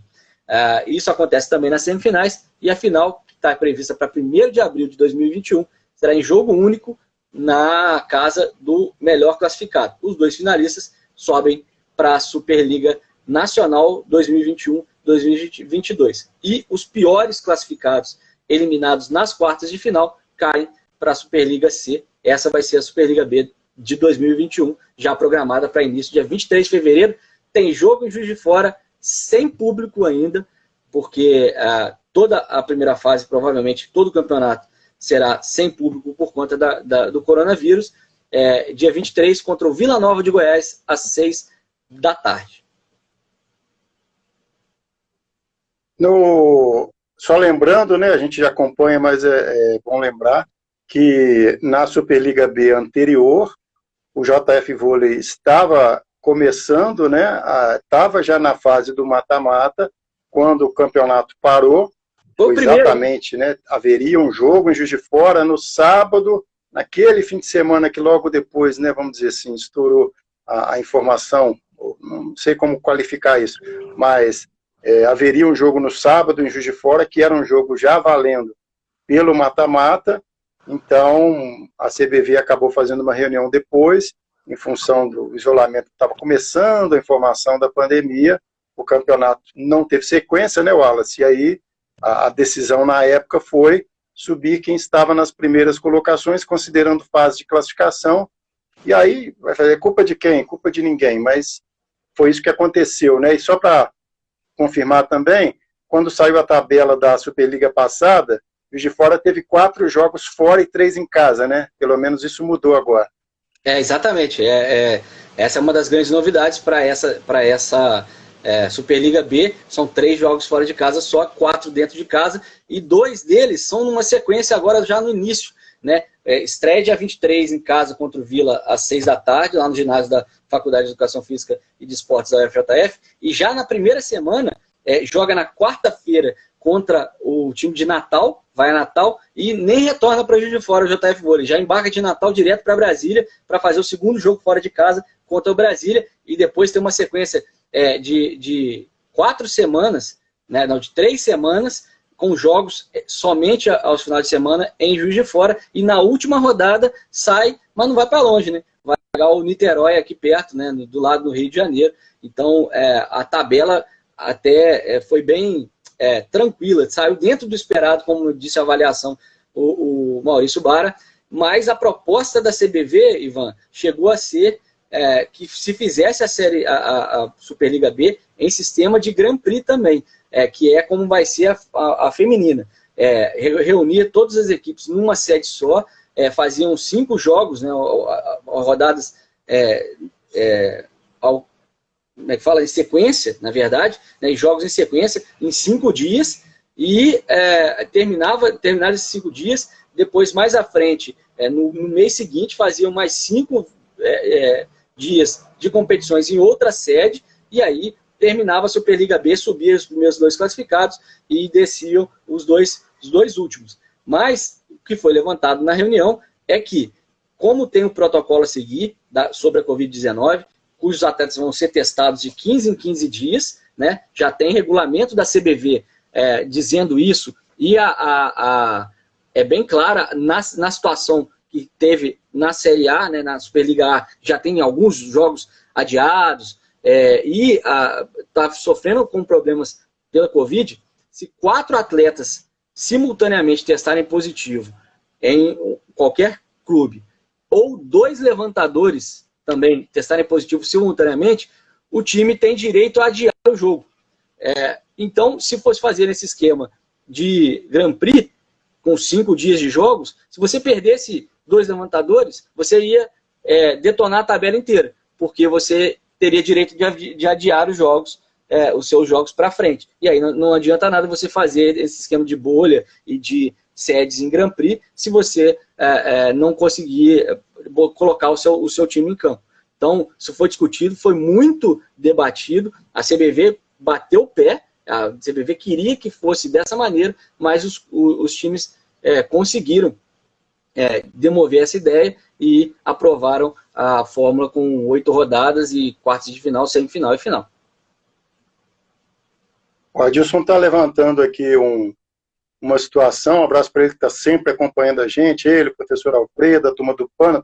Isso acontece também nas semifinais, e a final, que está prevista para 1º de abril de 2021, será em jogo único na casa do melhor classificado. Os 2 finalistas sobem para a Superliga Nacional 2021-2022. E os piores classificados, eliminados nas quartas de final, caem para a Superliga C. Essa vai ser a Superliga B de 2021, já programada para início dia 23 de fevereiro. Tem jogo em Juiz de Fora, sem público ainda, porque toda a primeira fase, provavelmente todo o campeonato, será sem público por conta do coronavírus. Dia 23 contra o Vila Nova de Goiás, às 6 da tarde. Só lembrando, né, a gente já acompanha, mas é bom lembrar que na Superliga B anterior, o JF Vôlei estava começando, né, estava já na fase do mata-mata, quando o campeonato parou. Foi exatamente, né, haveria um jogo em Juiz de Fora no sábado, naquele fim de semana que logo depois, né, vamos dizer assim, estourou a informação, não sei como qualificar isso, mas haveria um jogo no sábado em Juiz de Fora, que era um jogo já valendo pelo mata-mata. Então a CBV acabou fazendo uma reunião depois, em função do isolamento que estava começando, a informação da pandemia, o campeonato não teve sequência, né, Wallace? E aí a decisão na época foi subir quem estava nas primeiras colocações, considerando fase de classificação. E aí, vai fazer culpa de quem? Culpa de ninguém, mas foi isso que aconteceu, né? E só para confirmar também, quando saiu a tabela da Superliga passada, o Juiz de Fora teve 4 jogos fora e 3 em casa, né? Pelo menos isso mudou agora. Exatamente. Essa é uma das grandes novidades para essa Superliga B. São 3 jogos fora de casa, só 4 dentro de casa, e 2 deles são numa sequência agora já no início, né? Estreia dia 23 em casa contra o Vila às 6 da tarde, lá no ginásio da Faculdade de Educação Física e de Esportes da UFJF, e já na primeira semana joga na quarta-feira contra o time de Natal, vai a Natal, e nem retorna para Juiz de Fora o JF Vôlei, já embarca de Natal direto para Brasília, para fazer o segundo jogo fora de casa contra o Brasília, e depois tem uma sequência de 4 semanas, né, não, de 3 semanas, com jogos somente aos finais de semana em Juiz de Fora, e na última rodada sai, mas não vai para longe, né? Vai pegar o Niterói aqui perto, né, do lado do Rio de Janeiro. Então a tabela até foi bem tranquila, saiu dentro do esperado, como disse a avaliação o Maurício Bara, mas a proposta da CBV, Ivan, chegou a ser que se fizesse a Superliga B em sistema de Grand Prix também, que é como vai ser a feminina. Reunia todas as equipes numa sede só, faziam 5 jogos, né, rodadas como é que fala? Em sequência, na verdade, né, jogos em sequência, em 5 dias, e terminados esses 5 dias, depois mais à frente, no mês seguinte, faziam mais 5 dias de competições em outra sede, e aí terminava a Superliga B, subia os primeiros 2 classificados e desciam os dois últimos. Mas o que foi levantado na reunião é que, como tem um protocolo a seguir sobre a Covid-19, cujos atletas vão ser testados de 15 em 15 dias, né? Já tem regulamento da CBV dizendo isso, e é bem clara na situação que teve na Série A, né, na Superliga A, já tem alguns jogos adiados, e está sofrendo com problemas pela Covid. Se 4 atletas simultaneamente testarem positivo em qualquer clube, ou 2 levantadores também testarem positivo simultaneamente, o time tem direito a adiar o jogo. Então, se fosse fazer esse esquema de Grand Prix, com 5 dias de jogos, se você perdesse 2 levantadores, você ia detonar a tabela inteira, porque você teria direito de adiar os jogos, os seus jogos para frente. E aí não adianta nada você fazer esse esquema de bolha e de sedes em Grand Prix se você não conseguir colocar o seu time em campo. Então, isso foi discutido, foi muito debatido, a CBV bateu o pé, a CBV queria que fosse dessa maneira, mas os times conseguiram demover essa ideia e aprovaram a fórmula com 8 rodadas e quartas de final, semifinal e final. O Adilson está levantando aqui uma situação, um abraço para ele que está sempre acompanhando a gente, ele, o professor Alfredo, a turma do PAN,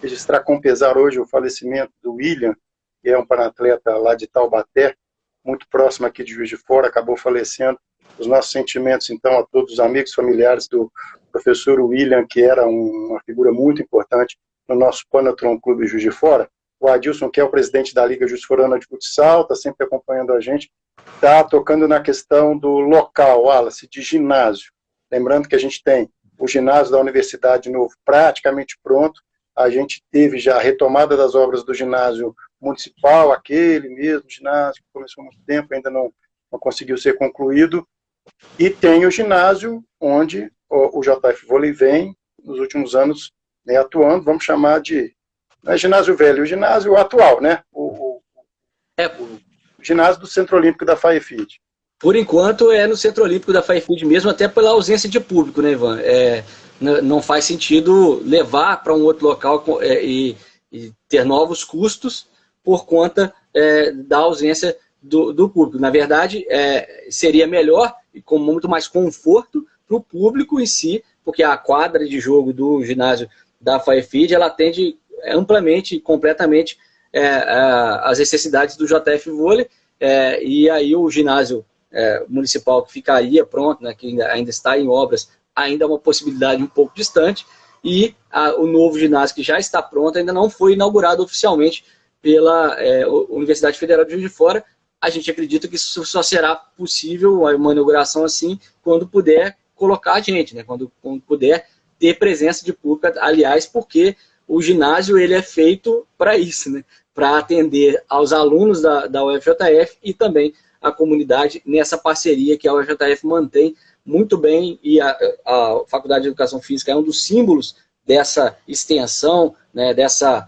registrar com pesar hoje o falecimento do William, que é um panatleta lá de Taubaté, muito próximo aqui de Juiz de Fora, acabou falecendo. Os nossos sentimentos, então, a todos os amigos, familiares do professor William, que era uma figura muito importante no nosso Panatron Clube Juiz de Fora. O Adilson, que é o presidente da Liga Juiz de Forana de Futsal, está sempre acompanhando a gente, está tocando na questão do local, Wallace, de ginásio. Lembrando que a gente tem o ginásio da Universidade Novo praticamente pronto, a gente teve já a retomada das obras do ginásio municipal, aquele mesmo ginásio que começou há muito tempo, ainda não conseguiu ser concluído, e tem o ginásio onde o JF Vôlei vem, nos últimos anos, atuando, vamos chamar de, não é ginásio velho, o ginásio atual, né? O ginásio do Centro Olímpico da FAEFID. Por enquanto é no Centro Olímpico da FAEFID mesmo, até pela ausência de público, né, Ivan? Não faz sentido levar para um outro local e ter novos custos por conta da ausência do público. Na verdade, seria melhor e com muito mais conforto para o público em si, porque a quadra de jogo do ginásio da FAEFID, ela atende amplamente, completamente as necessidades do JF Vôlei, e aí o ginásio municipal que ficaria pronto, né, que ainda está em obras, ainda é uma possibilidade um pouco distante, e o novo ginásio que já está pronto ainda não foi inaugurado oficialmente pela Universidade Federal de Juiz de Fora. A gente acredita que isso só será possível, uma inauguração assim, quando puder colocar a gente, né? Quando puder ter presença de público, aliás, porque o ginásio ele é feito para isso, né? Para atender aos alunos da UFJF e também a comunidade nessa parceria que a UFJF mantém muito bem, e a Faculdade de Educação Física é um dos símbolos dessa extensão, né, dessa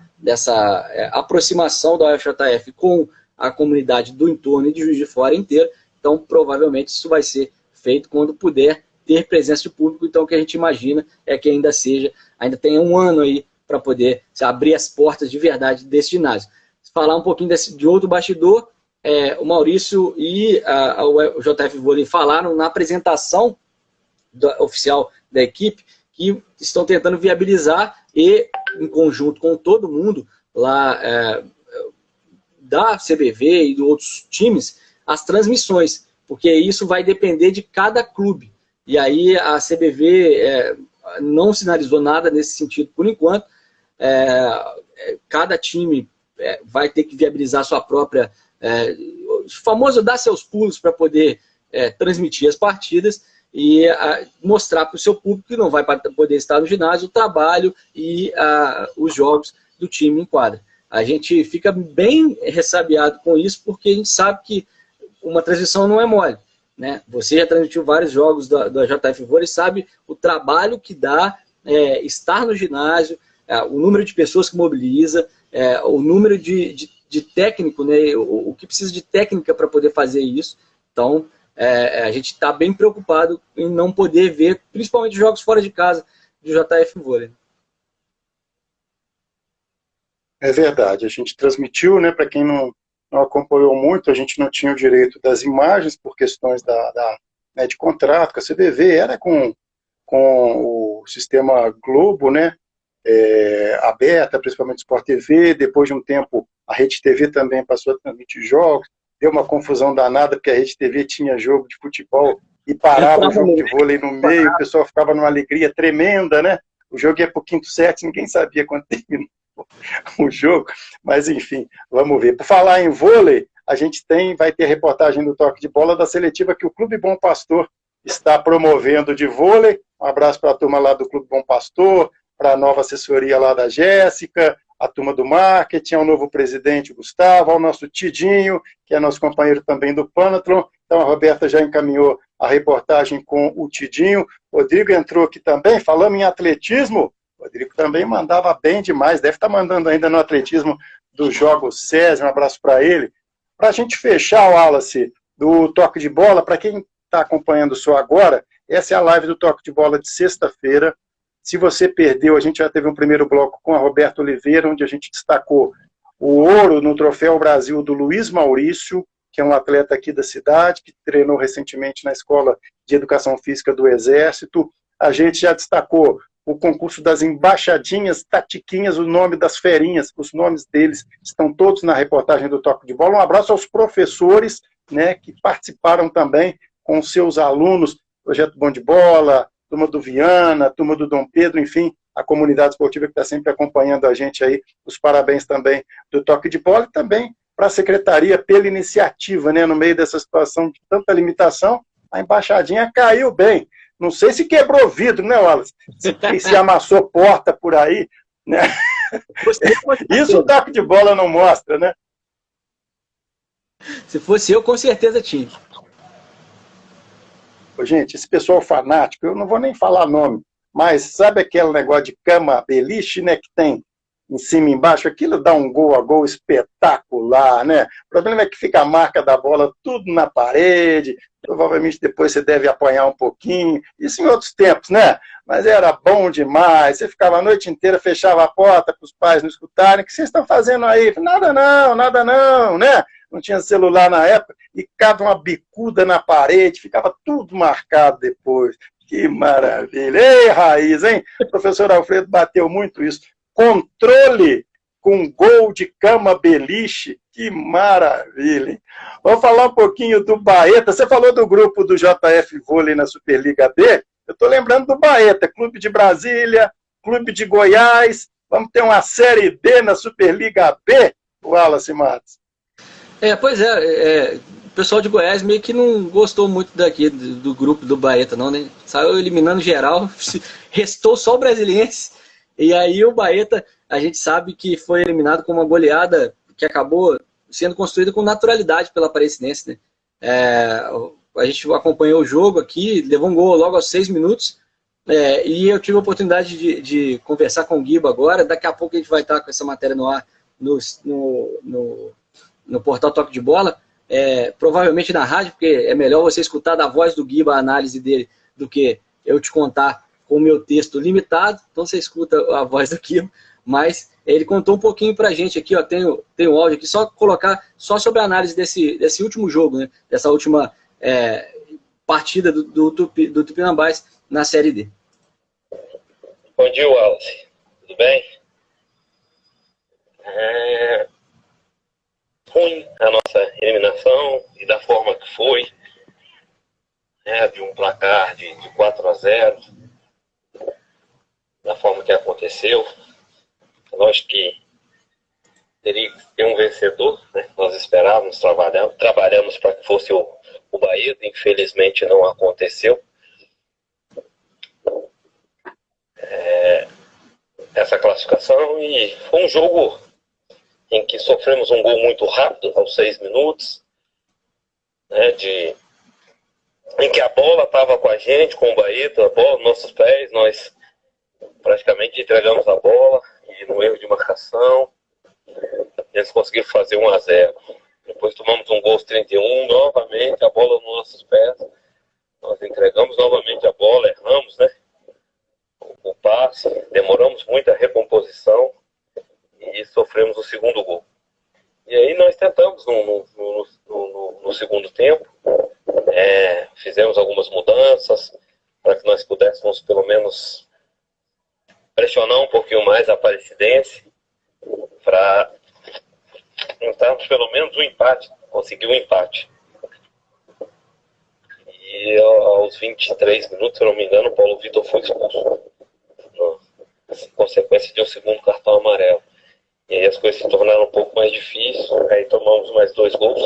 aproximação da UFJF com a comunidade do entorno e de Juiz de Fora inteiro. Então, provavelmente, isso vai ser feito quando puder ter presença de público. Então, o que a gente imagina é que ainda tenha um ano aí para poder abrir as portas de verdade desse ginásio. Falar um pouquinho de outro bastidor, o Maurício e o JF Vôlei falaram na apresentação oficial da equipe que estão tentando viabilizar e, em conjunto com todo mundo lá da CBV e de outros times, as transmissões, porque isso vai depender de cada clube. E aí a CBV não sinalizou nada nesse sentido por enquanto. Cada time vai ter que viabilizar sua própria... o famoso dar seus pulos para poder transmitir as partidas e mostrar para o seu público que não vai poder estar no ginásio o trabalho e os jogos do time em quadra. A gente fica bem ressabiado com isso, porque a gente sabe que uma transmissão não é mole, né? Você já transmitiu vários jogos da JF Vôlei, sabe o trabalho que dá estar no ginásio, o número de pessoas que mobiliza, o número de técnico, né? O que precisa de técnica para poder fazer isso. Então, a gente está bem preocupado em não poder ver, principalmente jogos fora de casa do JF Vôlei. É verdade, a gente transmitiu, né, para quem não não acompanhou muito, a gente não tinha o direito das imagens por questões né, de contrato com a CBV, era com o sistema Globo, né, aberta, principalmente Sport TV, depois de um tempo a Rede TV também passou a transmitir jogos, deu uma confusão danada, porque a Rede TV tinha jogo de futebol e parava o jogo de vôlei no meio, o pessoal ficava numa alegria tremenda, né? O jogo ia para o quinto set, ninguém sabia quando terminou o jogo, mas enfim, vamos ver. Por falar em vôlei, a gente vai ter reportagem do Toque de Bola da seletiva que o Clube Bom Pastor está promovendo de vôlei. Um abraço para a turma lá do Clube Bom Pastor, para a nova assessoria lá da Jéssica, a turma do marketing, ao novo presidente Gustavo, ao nosso Tidinho, que é nosso companheiro também do Panatlon. Então a Roberta já encaminhou a reportagem com o Tidinho. Rodrigo entrou aqui também, falando em atletismo. O Rodrigo também mandava bem demais, deve estar mandando ainda no atletismo do Jogos SESI, um abraço para ele. Para a gente fechar, Wallace, do Toque de Bola, para quem está acompanhando só agora, essa é a live do Toque de Bola de sexta-feira. Se você perdeu, a gente já teve um primeiro bloco com a Roberta Oliveira, onde a gente destacou o ouro no Troféu Brasil do Luiz Maurício, que é um atleta aqui da cidade, que treinou recentemente na Escola de Educação Física do Exército. A gente já destacou o concurso das embaixadinhas, tatiquinhas, o nome das ferinhas, os nomes deles estão todos na reportagem do Toque de Bola. Um abraço aos professores, né, que participaram também com seus alunos, Projeto Bom de Bola, turma do Viana, turma do Dom Pedro, enfim, a comunidade esportiva que está sempre acompanhando a gente aí, os parabéns também do Toque de Bola e também para a Secretaria pela iniciativa, né, no meio dessa situação de tanta limitação, a embaixadinha caiu bem. Não sei se quebrou vidro, né, Wallace? Se amassou porta por aí, né? Isso o Toque de Bola não mostra, né? Se fosse eu, com certeza tinha. Gente, esse pessoal fanático, eu não vou nem falar nome, mas sabe aquele negócio de cama beliche, né, que tem em cima e embaixo? Aquilo dá um gol a gol espetacular, né? O problema é que fica a marca da bola tudo na parede, provavelmente depois você deve apanhar um pouquinho, isso em outros tempos, né? Mas era bom demais, você ficava a noite inteira, fechava a porta para os pais não escutarem, o que vocês estão fazendo aí? Nada não, né? Não tinha celular na época, e cada uma bicuda na parede, ficava tudo marcado depois. Que maravilha! Ei, raiz, hein? O professor Alfredo bateu muito isso. Controle com gol de cama beliche, que maravilha, hein? Vamos falar um pouquinho do Baeta. Você falou do grupo do JF Vôlei na Superliga B, eu estou lembrando do Baeta, Clube de Brasília, Clube de Goiás, vamos ter uma Série D na Superliga B, Wallace Matos. Pois é, o pessoal de Goiás meio que não gostou muito daqui, do grupo do Baeta, não, né? Saiu eliminando geral, restou só o Brasiliense, e aí o Baeta, a gente sabe que foi eliminado com uma goleada que acabou sendo construída com naturalidade pela Aparecidense, né? A gente acompanhou o jogo aqui, levou um gol logo aos 6 minutos, e eu tive a oportunidade de conversar com o Guiba agora, daqui a pouco a gente vai estar com essa matéria no ar, no portal Toque de Bola, provavelmente na rádio, porque é melhor você escutar da voz do Guiba a análise dele do que eu te contar com o meu texto limitado, então você escuta a voz do Guiba, mas ele contou um pouquinho pra gente aqui, ó, tem o áudio aqui, só colocar só sobre a análise desse último jogo, né, dessa última partida do Tupinambás na Série D. Bom dia, Wallace. Tudo bem? Ruim a nossa eliminação e da forma que foi, né, de um placar de 4-0, da forma que aconteceu. Lógico que teria que ter um vencedor, né? Nós esperávamos, trabalhamos para que fosse o Bahia, infelizmente não aconteceu. Essa classificação, e foi um jogo em que sofremos um gol muito rápido, aos 6 minutos, né, em que a bola estava com a gente, com o Bahia, a bola nos nossos pés, nós praticamente entregamos a bola, e no erro de marcação, eles conseguiram fazer 1-0. Depois tomamos um gol aos 31, novamente a bola nos nossos pés, nós entregamos novamente a bola, erramos, né, o passe, demoramos muito a recomposição, e sofremos o segundo gol. E aí nós tentamos no segundo tempo, fizemos algumas mudanças para que nós pudéssemos pelo menos pressionar um pouquinho mais a Aparecidense para tentarmos pelo menos um empate, conseguir um empate. E aos 23 minutos, se eu não me engano, o Paulo Vitor foi expulso, em consequência de um segundo cartão amarelo. E aí as coisas se tornaram um pouco mais difíceis, aí tomamos mais 2 gols,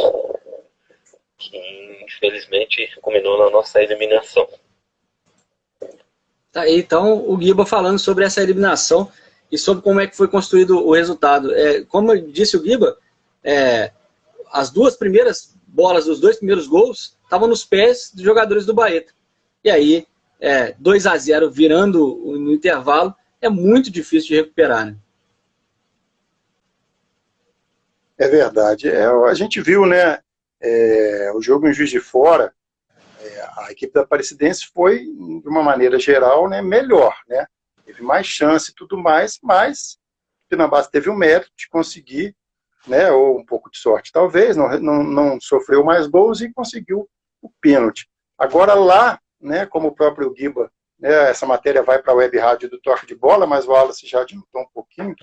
que infelizmente culminou na nossa eliminação. Tá aí, então, o Guiba falando sobre essa eliminação e sobre como é que foi construído o resultado. Como disse o Guiba, as 2 primeiras bolas dos 2 primeiros gols estavam nos pés dos jogadores do Baeta. E aí, 2-0 virando no intervalo, é muito difícil de recuperar, né? É verdade. A gente viu, né, o jogo em Juiz de Fora, a equipe da Aparecidense foi, de uma maneira geral, né, melhor, né? Teve mais chance e tudo mais, mas o Tupinambás teve o mérito de conseguir, né, ou um pouco de sorte talvez, não sofreu mais gols e conseguiu o pênalti. Agora lá, né, como o próprio Guiba, né, essa matéria vai para a web rádio do Toque de Bola, mas o Wallace já adiantou um pouquinho,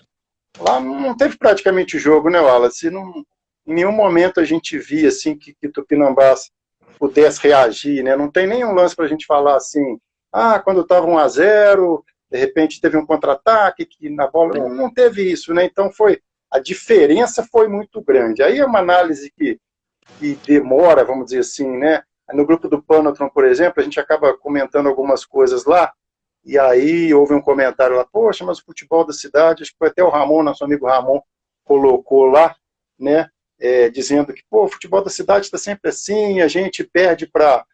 lá não teve praticamente jogo, né, Wallace? Em nenhum momento a gente via assim, que Tupinambás pudesse reagir, né? Não tem nenhum lance para a gente falar assim, quando estava 1-0, de repente teve um contra-ataque, que na bola não teve isso, né? Então a diferença foi muito grande. Aí é uma análise que demora, vamos dizer assim, né? No grupo do Panotron, por exemplo, a gente acaba comentando algumas coisas lá, e aí houve um comentário lá, poxa, mas o futebol da cidade, acho que foi até o Ramon, nosso amigo Ramon, colocou lá, né, dizendo que, o futebol da cidade está sempre assim, a gente perde para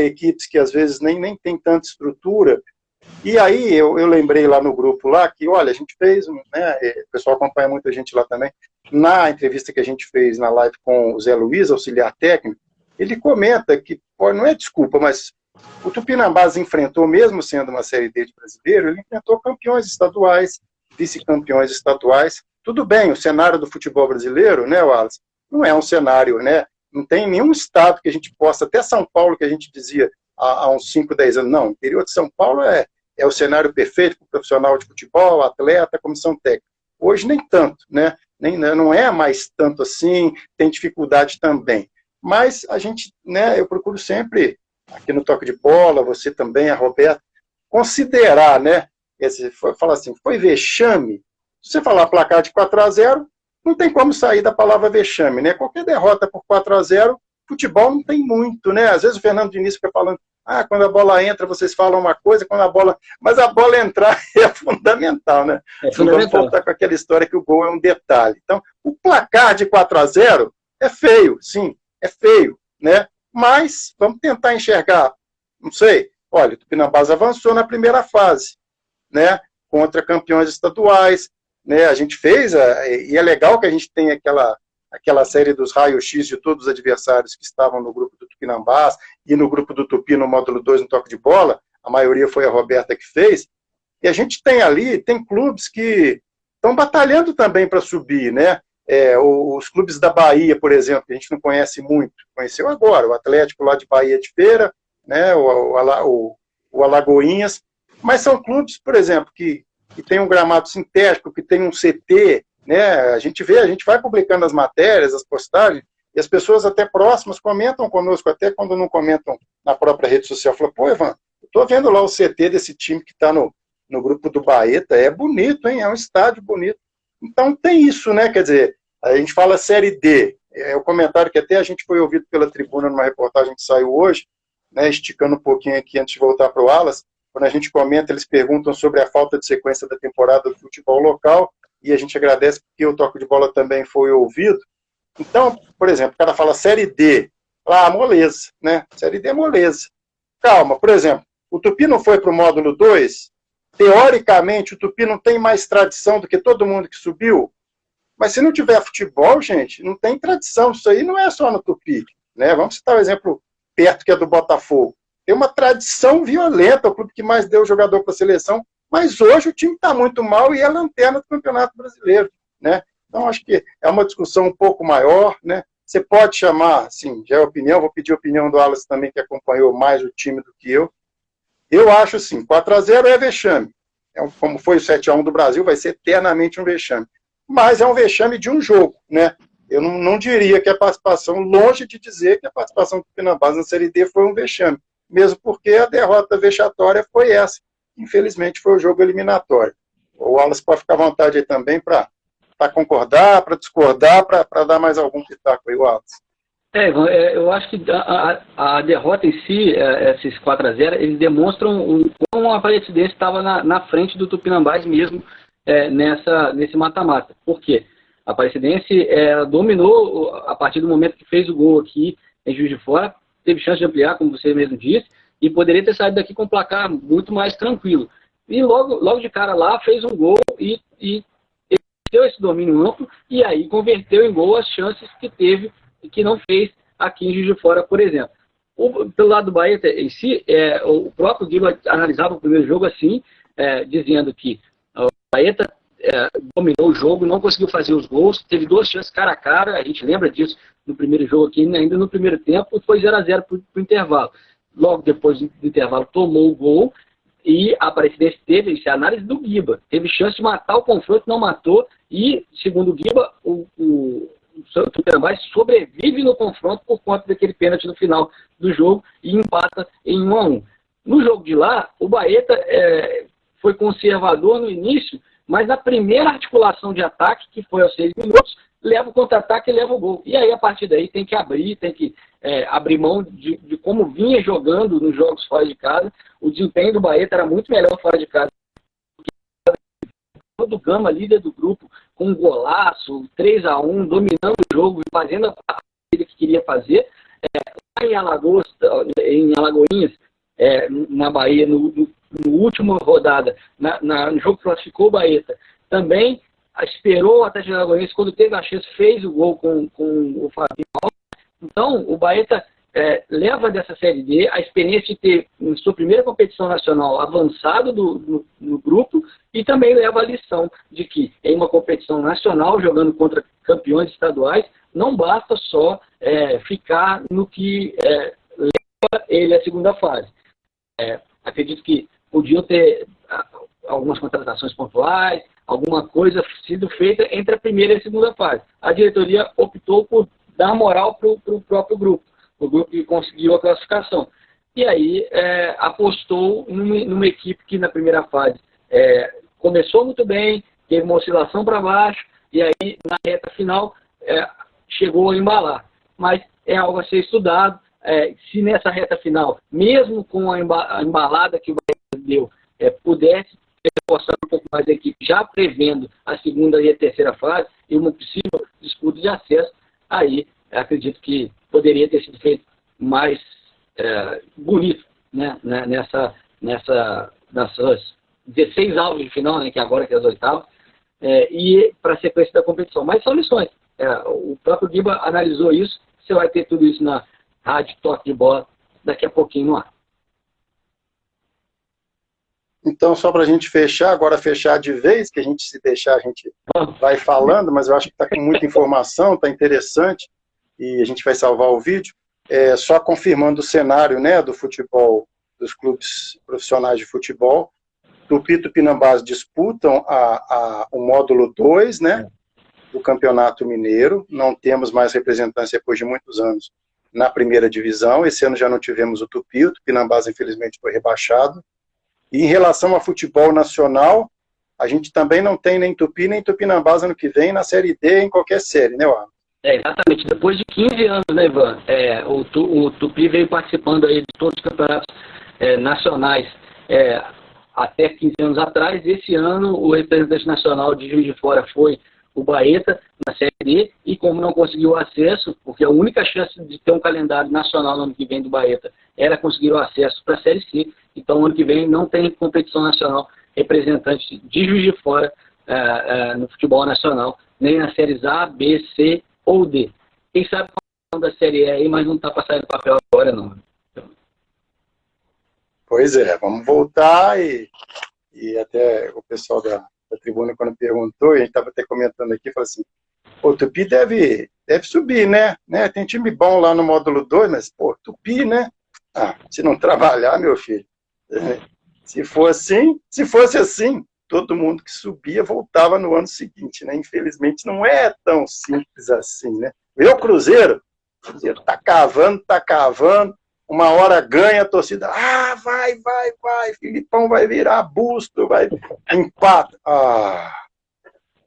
equipes que às vezes nem tem tanta estrutura. E aí eu lembrei lá no grupo lá que, olha, a gente fez, né, o pessoal acompanha muita gente lá também, na entrevista que a gente fez na live com o Zé Luiz, auxiliar técnico, ele comenta que, não é desculpa, mas o Tupinambás enfrentou, mesmo sendo uma Série D de brasileiro, ele enfrentou campeões estaduais, vice-campeões estaduais. Tudo bem, o cenário do futebol brasileiro, né, Wallace, não é um cenário, né, não tem nenhum estado que a gente possa, até São Paulo, que a gente dizia há uns 5, 10 anos, não, o interior de São Paulo é o cenário perfeito para o profissional de futebol, atleta, comissão técnica. Hoje nem tanto, né, não é mais tanto assim, tem dificuldade também. Mas a gente, né, eu procuro sempre, aqui no Toque de Bola, você também, a Roberta, considerar, né, falar assim, foi vexame? Se você falar placar de 4-0, não tem como sair da palavra vexame, né? Qualquer derrota por 4-0, futebol não tem muito, né? Às vezes o Fernando Diniz fica falando, quando a bola entra, vocês falam uma coisa, mas a bola entrar é fundamental, né? É fundamental. Vamos voltar com aquela história que o gol é um detalhe. Então, o placar de 4-0 é feio, sim, é feio, né? Mas vamos tentar enxergar, não sei, olha, o Tupinambás avançou na primeira fase, né? Contra campeões estaduais, né? A gente fez, e é legal que a gente tem aquela série dos raios-x de todos os adversários que estavam no grupo do Tupinambás e no grupo do Tupi no módulo 2 no Toque de Bola, a maioria foi a Roberta que fez, e a gente tem clubes que estão batalhando também para subir, né? Os clubes da Bahia, por exemplo, que a gente não conhece muito, conheceu agora, o Atlético lá de Bahia de Feira, né? o Alagoinhas, mas são clubes, por exemplo, que tem um gramado sintético, que tem um CT, né? A gente vai publicando as matérias, as postagens, e as pessoas até próximas comentam conosco, até quando não comentam na própria rede social, falam, Ivan, eu estou vendo lá o CT desse time que está no grupo do Baeta, é bonito, hein? É um estádio bonito. Então tem isso, né? Quer dizer, a gente fala Série D, é o comentário que até a gente foi ouvido pela tribuna numa reportagem que saiu hoje, né? Esticando um pouquinho aqui antes de voltar para o Alas, quando a gente comenta, eles perguntam sobre a falta de sequência da temporada do futebol local, e a gente agradece porque o Toque de Bola também foi ouvido. Então, por exemplo, o cara fala Série D, moleza, né? Série D é moleza. Calma, por exemplo, o Tupi não foi para o módulo 2, teoricamente o Tupi não tem mais tradição do que todo mundo que subiu, mas se não tiver futebol, gente, não tem tradição, isso aí não é só no Tupi, né? Vamos citar o exemplo perto que é do Botafogo. Tem uma tradição violenta, o clube que mais deu jogador para a seleção, mas hoje o time está muito mal e é a lanterna do Campeonato Brasileiro, né? Então, acho que é uma discussão um pouco maior, né? Você pode chamar, assim, já é opinião, vou pedir a opinião do Wallace também, que acompanhou mais o time do que eu. Eu acho assim, 4-0 é vexame. Como foi o 7-1 do Brasil, vai ser eternamente um vexame. Mas é um vexame de um jogo, né? Eu não diria que a participação, longe de dizer que a participação do Tupinambás na Série D foi um vexame, mesmo porque a derrota vexatória foi essa. Infelizmente, foi o jogo eliminatório. O Wallace pode ficar à vontade aí também para concordar, para discordar, para dar mais algum pitaco aí, Wallace. Eu acho que a derrota em si, esses 4-0, eles demonstram como a Aparecidense estava na frente do Tupinambás mesmo nesse mata-mata. Por quê? A Aparecidense dominou a partir do momento que fez o gol aqui em Juiz de Fora, teve chance de ampliar, como você mesmo disse, e poderia ter saído daqui com um placar muito mais tranquilo. E logo de cara lá fez um gol e deu esse domínio amplo e aí converteu em gol as chances que teve e que não fez aqui em Juiz de Fora, por exemplo. Pelo lado do Bahia em si, o próprio Guiba analisava o primeiro jogo assim, dizendo que o Bahia dominou o jogo, não conseguiu fazer os gols, teve 2 chances cara a cara, a gente lembra disso no primeiro jogo aqui, ainda no primeiro tempo, foi 0-0 para o intervalo. Logo depois do intervalo tomou o gol e a Aparecidense teve, isso é a análise do Guiba, teve chance de matar o confronto, não matou, e segundo o Guiba, o Tupinambás sobrevive no confronto por conta daquele pênalti no final do jogo e empata em 1-1. No jogo de lá, o Baeta foi conservador no início, mas na primeira articulação de ataque, que foi aos 6 minutos, leva o contra-ataque e leva o gol. E aí, a partir daí, tem que abrir mão de como vinha jogando nos jogos fora de casa. O desempenho do Baeta era muito melhor fora de casa. Do Gama, líder do grupo, com um golaço, 3-1, dominando o jogo, fazendo a que queria fazer. Lá em Alagoinhas, na Bahia, no último rodada, no jogo que classificou o Baeta, também esperou o Atlético de Alagoinhas, quando teve a chance, fez o gol com o Fabinho. Então, o Baeta leva dessa Série D a experiência de ter, em sua primeira competição nacional, avançado no grupo, e também leva a lição de que, em uma competição nacional, jogando contra campeões estaduais, não basta só ficar no que leva ele à segunda fase. Acredito que podiam ter algumas contratações pontuais, alguma coisa sido feita entre a primeira e a segunda fase. A diretoria optou por dar moral para o próprio grupo, o grupo que conseguiu a classificação. E aí apostou numa equipe que na primeira fase começou muito bem, teve uma oscilação para baixo, e aí na reta final chegou a embalar. Mas é algo a ser estudado. Se nessa reta final, mesmo com a embalada que o Bahia deu, pudesse reforçar um pouco mais a equipe, já prevendo a segunda e a terceira fase, e uma possível disputa de acesso, aí acredito que poderia ter sido feito mais bonito, né, nessas 16 avos de final, né, que agora que é as oitavas, e para a sequência da competição. Mas são lições. O próprio Guiba analisou isso, você vai ter tudo isso na Rádio Toque de Bola daqui a pouquinho no ar. Então, só para a gente fechar, agora fechar de vez, que a gente, se deixar, a gente vai falando, mas eu acho que está com muita informação, está interessante, e a gente vai salvar o vídeo. Só confirmando o cenário, né, do futebol, dos clubes profissionais de futebol. Tupi e Tupinambás disputam o módulo 2, né, do Campeonato Mineiro. Não temos mais representantes depois de muitos anos na primeira divisão. Esse ano já não tivemos o Tupi, o Tupinambás infelizmente foi rebaixado. E em relação ao futebol nacional, a gente também não tem nem Tupi nem Tupinambás ano que vem na Série D, em qualquer série, né, Wallace? Exatamente. Depois de 15 anos, né, Ivan? O Tupi veio participando aí de todos os campeonatos nacionais até 15 anos atrás. Esse ano, o representante nacional de Juiz de Fora foi o Baeta, na Série D, e como não conseguiu o acesso, porque a única chance de ter um calendário nacional no ano que vem do Baeta era conseguir o acesso para a Série C, então ano que vem não tem competição nacional representante de Juiz de Fora no futebol nacional, nem nas séries A, B, C ou D. Quem sabe da Série E aí, mas não está para sair do papel agora, não. Pois é, vamos voltar e até o pessoal da tribuna, quando perguntou, e a gente estava até comentando aqui, falou assim, O Tupi deve subir, né? Tem time bom lá no módulo 2, mas, pô, Tupi, né? Se não trabalhar, meu filho. Se fosse assim, todo mundo que subia voltava no ano seguinte, né? Infelizmente não é tão simples assim, né? Vê o Cruzeiro tá cavando, uma hora ganha a torcida, vai, Filipão vai virar busto, vai, empata.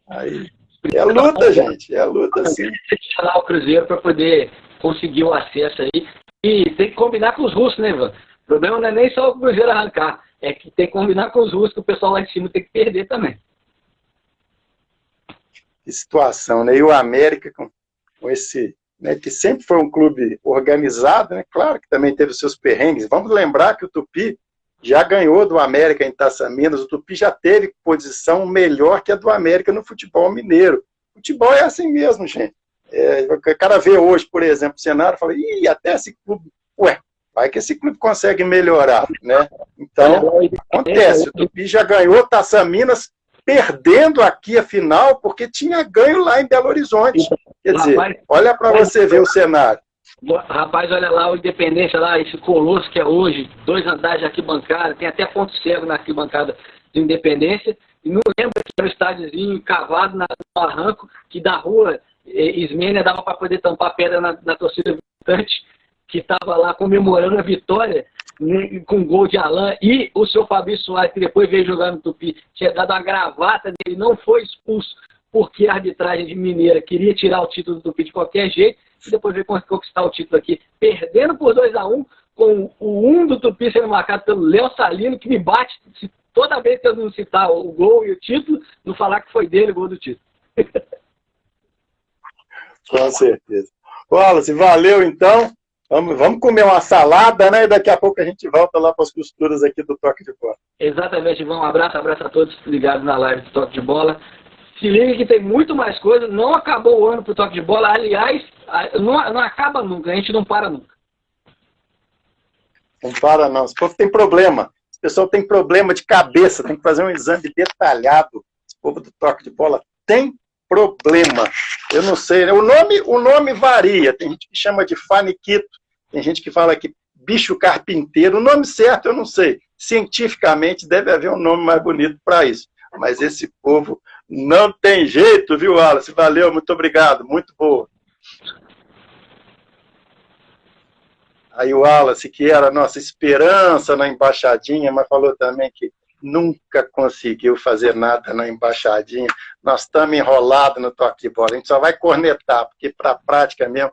Aí, é luta, gente, é luta, sim. Chamar o Cruzeiro para poder conseguir o acesso aí, e tem que combinar com os russos, né, Ivan? O problema não é nem só o Cruzeiro arrancar, é que tem que combinar com os russos, que o pessoal lá de cima tem que perder também. Que situação, né? E o América com esse, né, que sempre foi um clube organizado, né? Claro que também teve os seus perrengues. Vamos lembrar que o Tupi já ganhou do América em Taça Minas, o Tupi já teve posição melhor que a do América no futebol mineiro. Futebol é assim mesmo, gente. O cara vê hoje, por exemplo, o cenário e fala, até esse clube, vai que esse clube consegue melhorar, né? Então, acontece, o Tupi já ganhou Taça Minas perdendo aqui a final, porque tinha ganho lá em Belo Horizonte. Quer dizer, olha para você ver o cenário. Rapaz, olha lá, o Independência lá, esse colosso que é hoje, 2 andares de arquibancada, tem até ponto cego na arquibancada de Independência, e não lembra que era um estádiozinho cavado no arranco, que da rua Ismênia dava para poder tampar a pedra na torcida visitante, que estava lá comemorando a vitória, com gol de Alain, e o seu Fabrício Soares, que depois veio jogar no Tupi, tinha dado uma gravata dele, não foi expulso, porque a arbitragem de Mineira queria tirar o título do Tupi de qualquer jeito, e depois veio conquistar o título aqui, perdendo por 2-1, com o 1 do Tupi sendo marcado pelo Léo Salino, que me bate toda vez que eu não citar o gol e o título, não falar que foi dele o gol do título. Com certeza. Wallace, valeu então. Vamos comer uma salada, né? E daqui a pouco a gente volta lá para as costuras aqui do Toque de Bola. Exatamente, Ivan. Um abraço a todos ligados na live do Toque de Bola. Se liga que tem muito mais coisa. Não acabou o ano pro Toque de Bola. Aliás, não acaba nunca. A gente não para nunca. Não para não. Esse povo tem problema. Esse pessoal tem problema de cabeça. Tem que fazer um exame detalhado. Esse povo do Toque de Bola tem problema. Eu não sei, né? O nome varia. Tem gente que chama de faniquito, tem gente que fala que bicho carpinteiro. O nome certo eu não sei. Cientificamente deve haver um nome mais bonito para isso. Mas esse povo não tem jeito, viu, Wallace? Valeu, muito obrigado, muito boa. Aí o Wallace, que era a nossa esperança na embaixadinha, mas falou também que nunca conseguiu fazer nada na embaixadinha. Nós estamos enrolados no toque de bola. A gente só vai cornetar, porque para a prática mesmo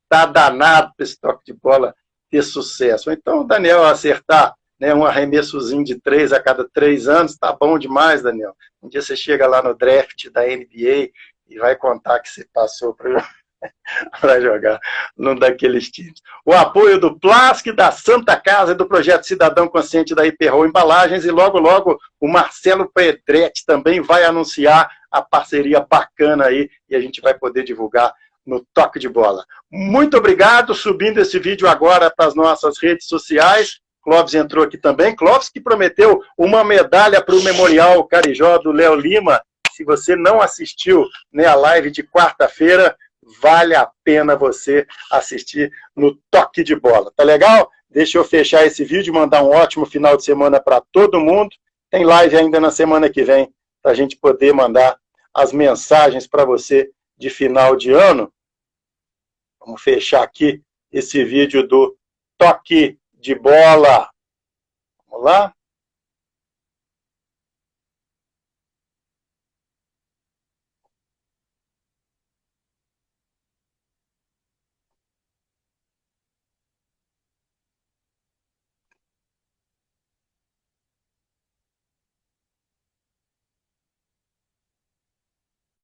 está danado para esse toque de bola ter sucesso. Então o Daniel acertar, né, um arremessozinho de 3 a cada 3 anos, tá bom demais, Daniel. Um dia você chega lá no draft da NBA e vai contar que você passou para jogar num daqueles times. O apoio do Plasc, da Santa Casa e do Projeto Cidadão Consciente da Hiperrol Embalagens, e logo, logo o Marcelo Pedretti também vai anunciar a parceria bacana aí, e a gente vai poder divulgar no Toque de Bola. Muito obrigado, subindo esse vídeo agora para as nossas redes sociais. Clóvis entrou aqui também. Clóvis que prometeu uma medalha para o Memorial Carijó do Léo Lima. Se você não assistiu, né, a live de quarta-feira, vale a pena você assistir no Toque de Bola. Tá legal? Deixa eu fechar esse vídeo e mandar um ótimo final de semana para todo mundo. Tem live ainda na semana que vem para a gente poder mandar as mensagens para você de final de ano. Vamos fechar aqui esse vídeo do Toque de Bola. Vamos lá?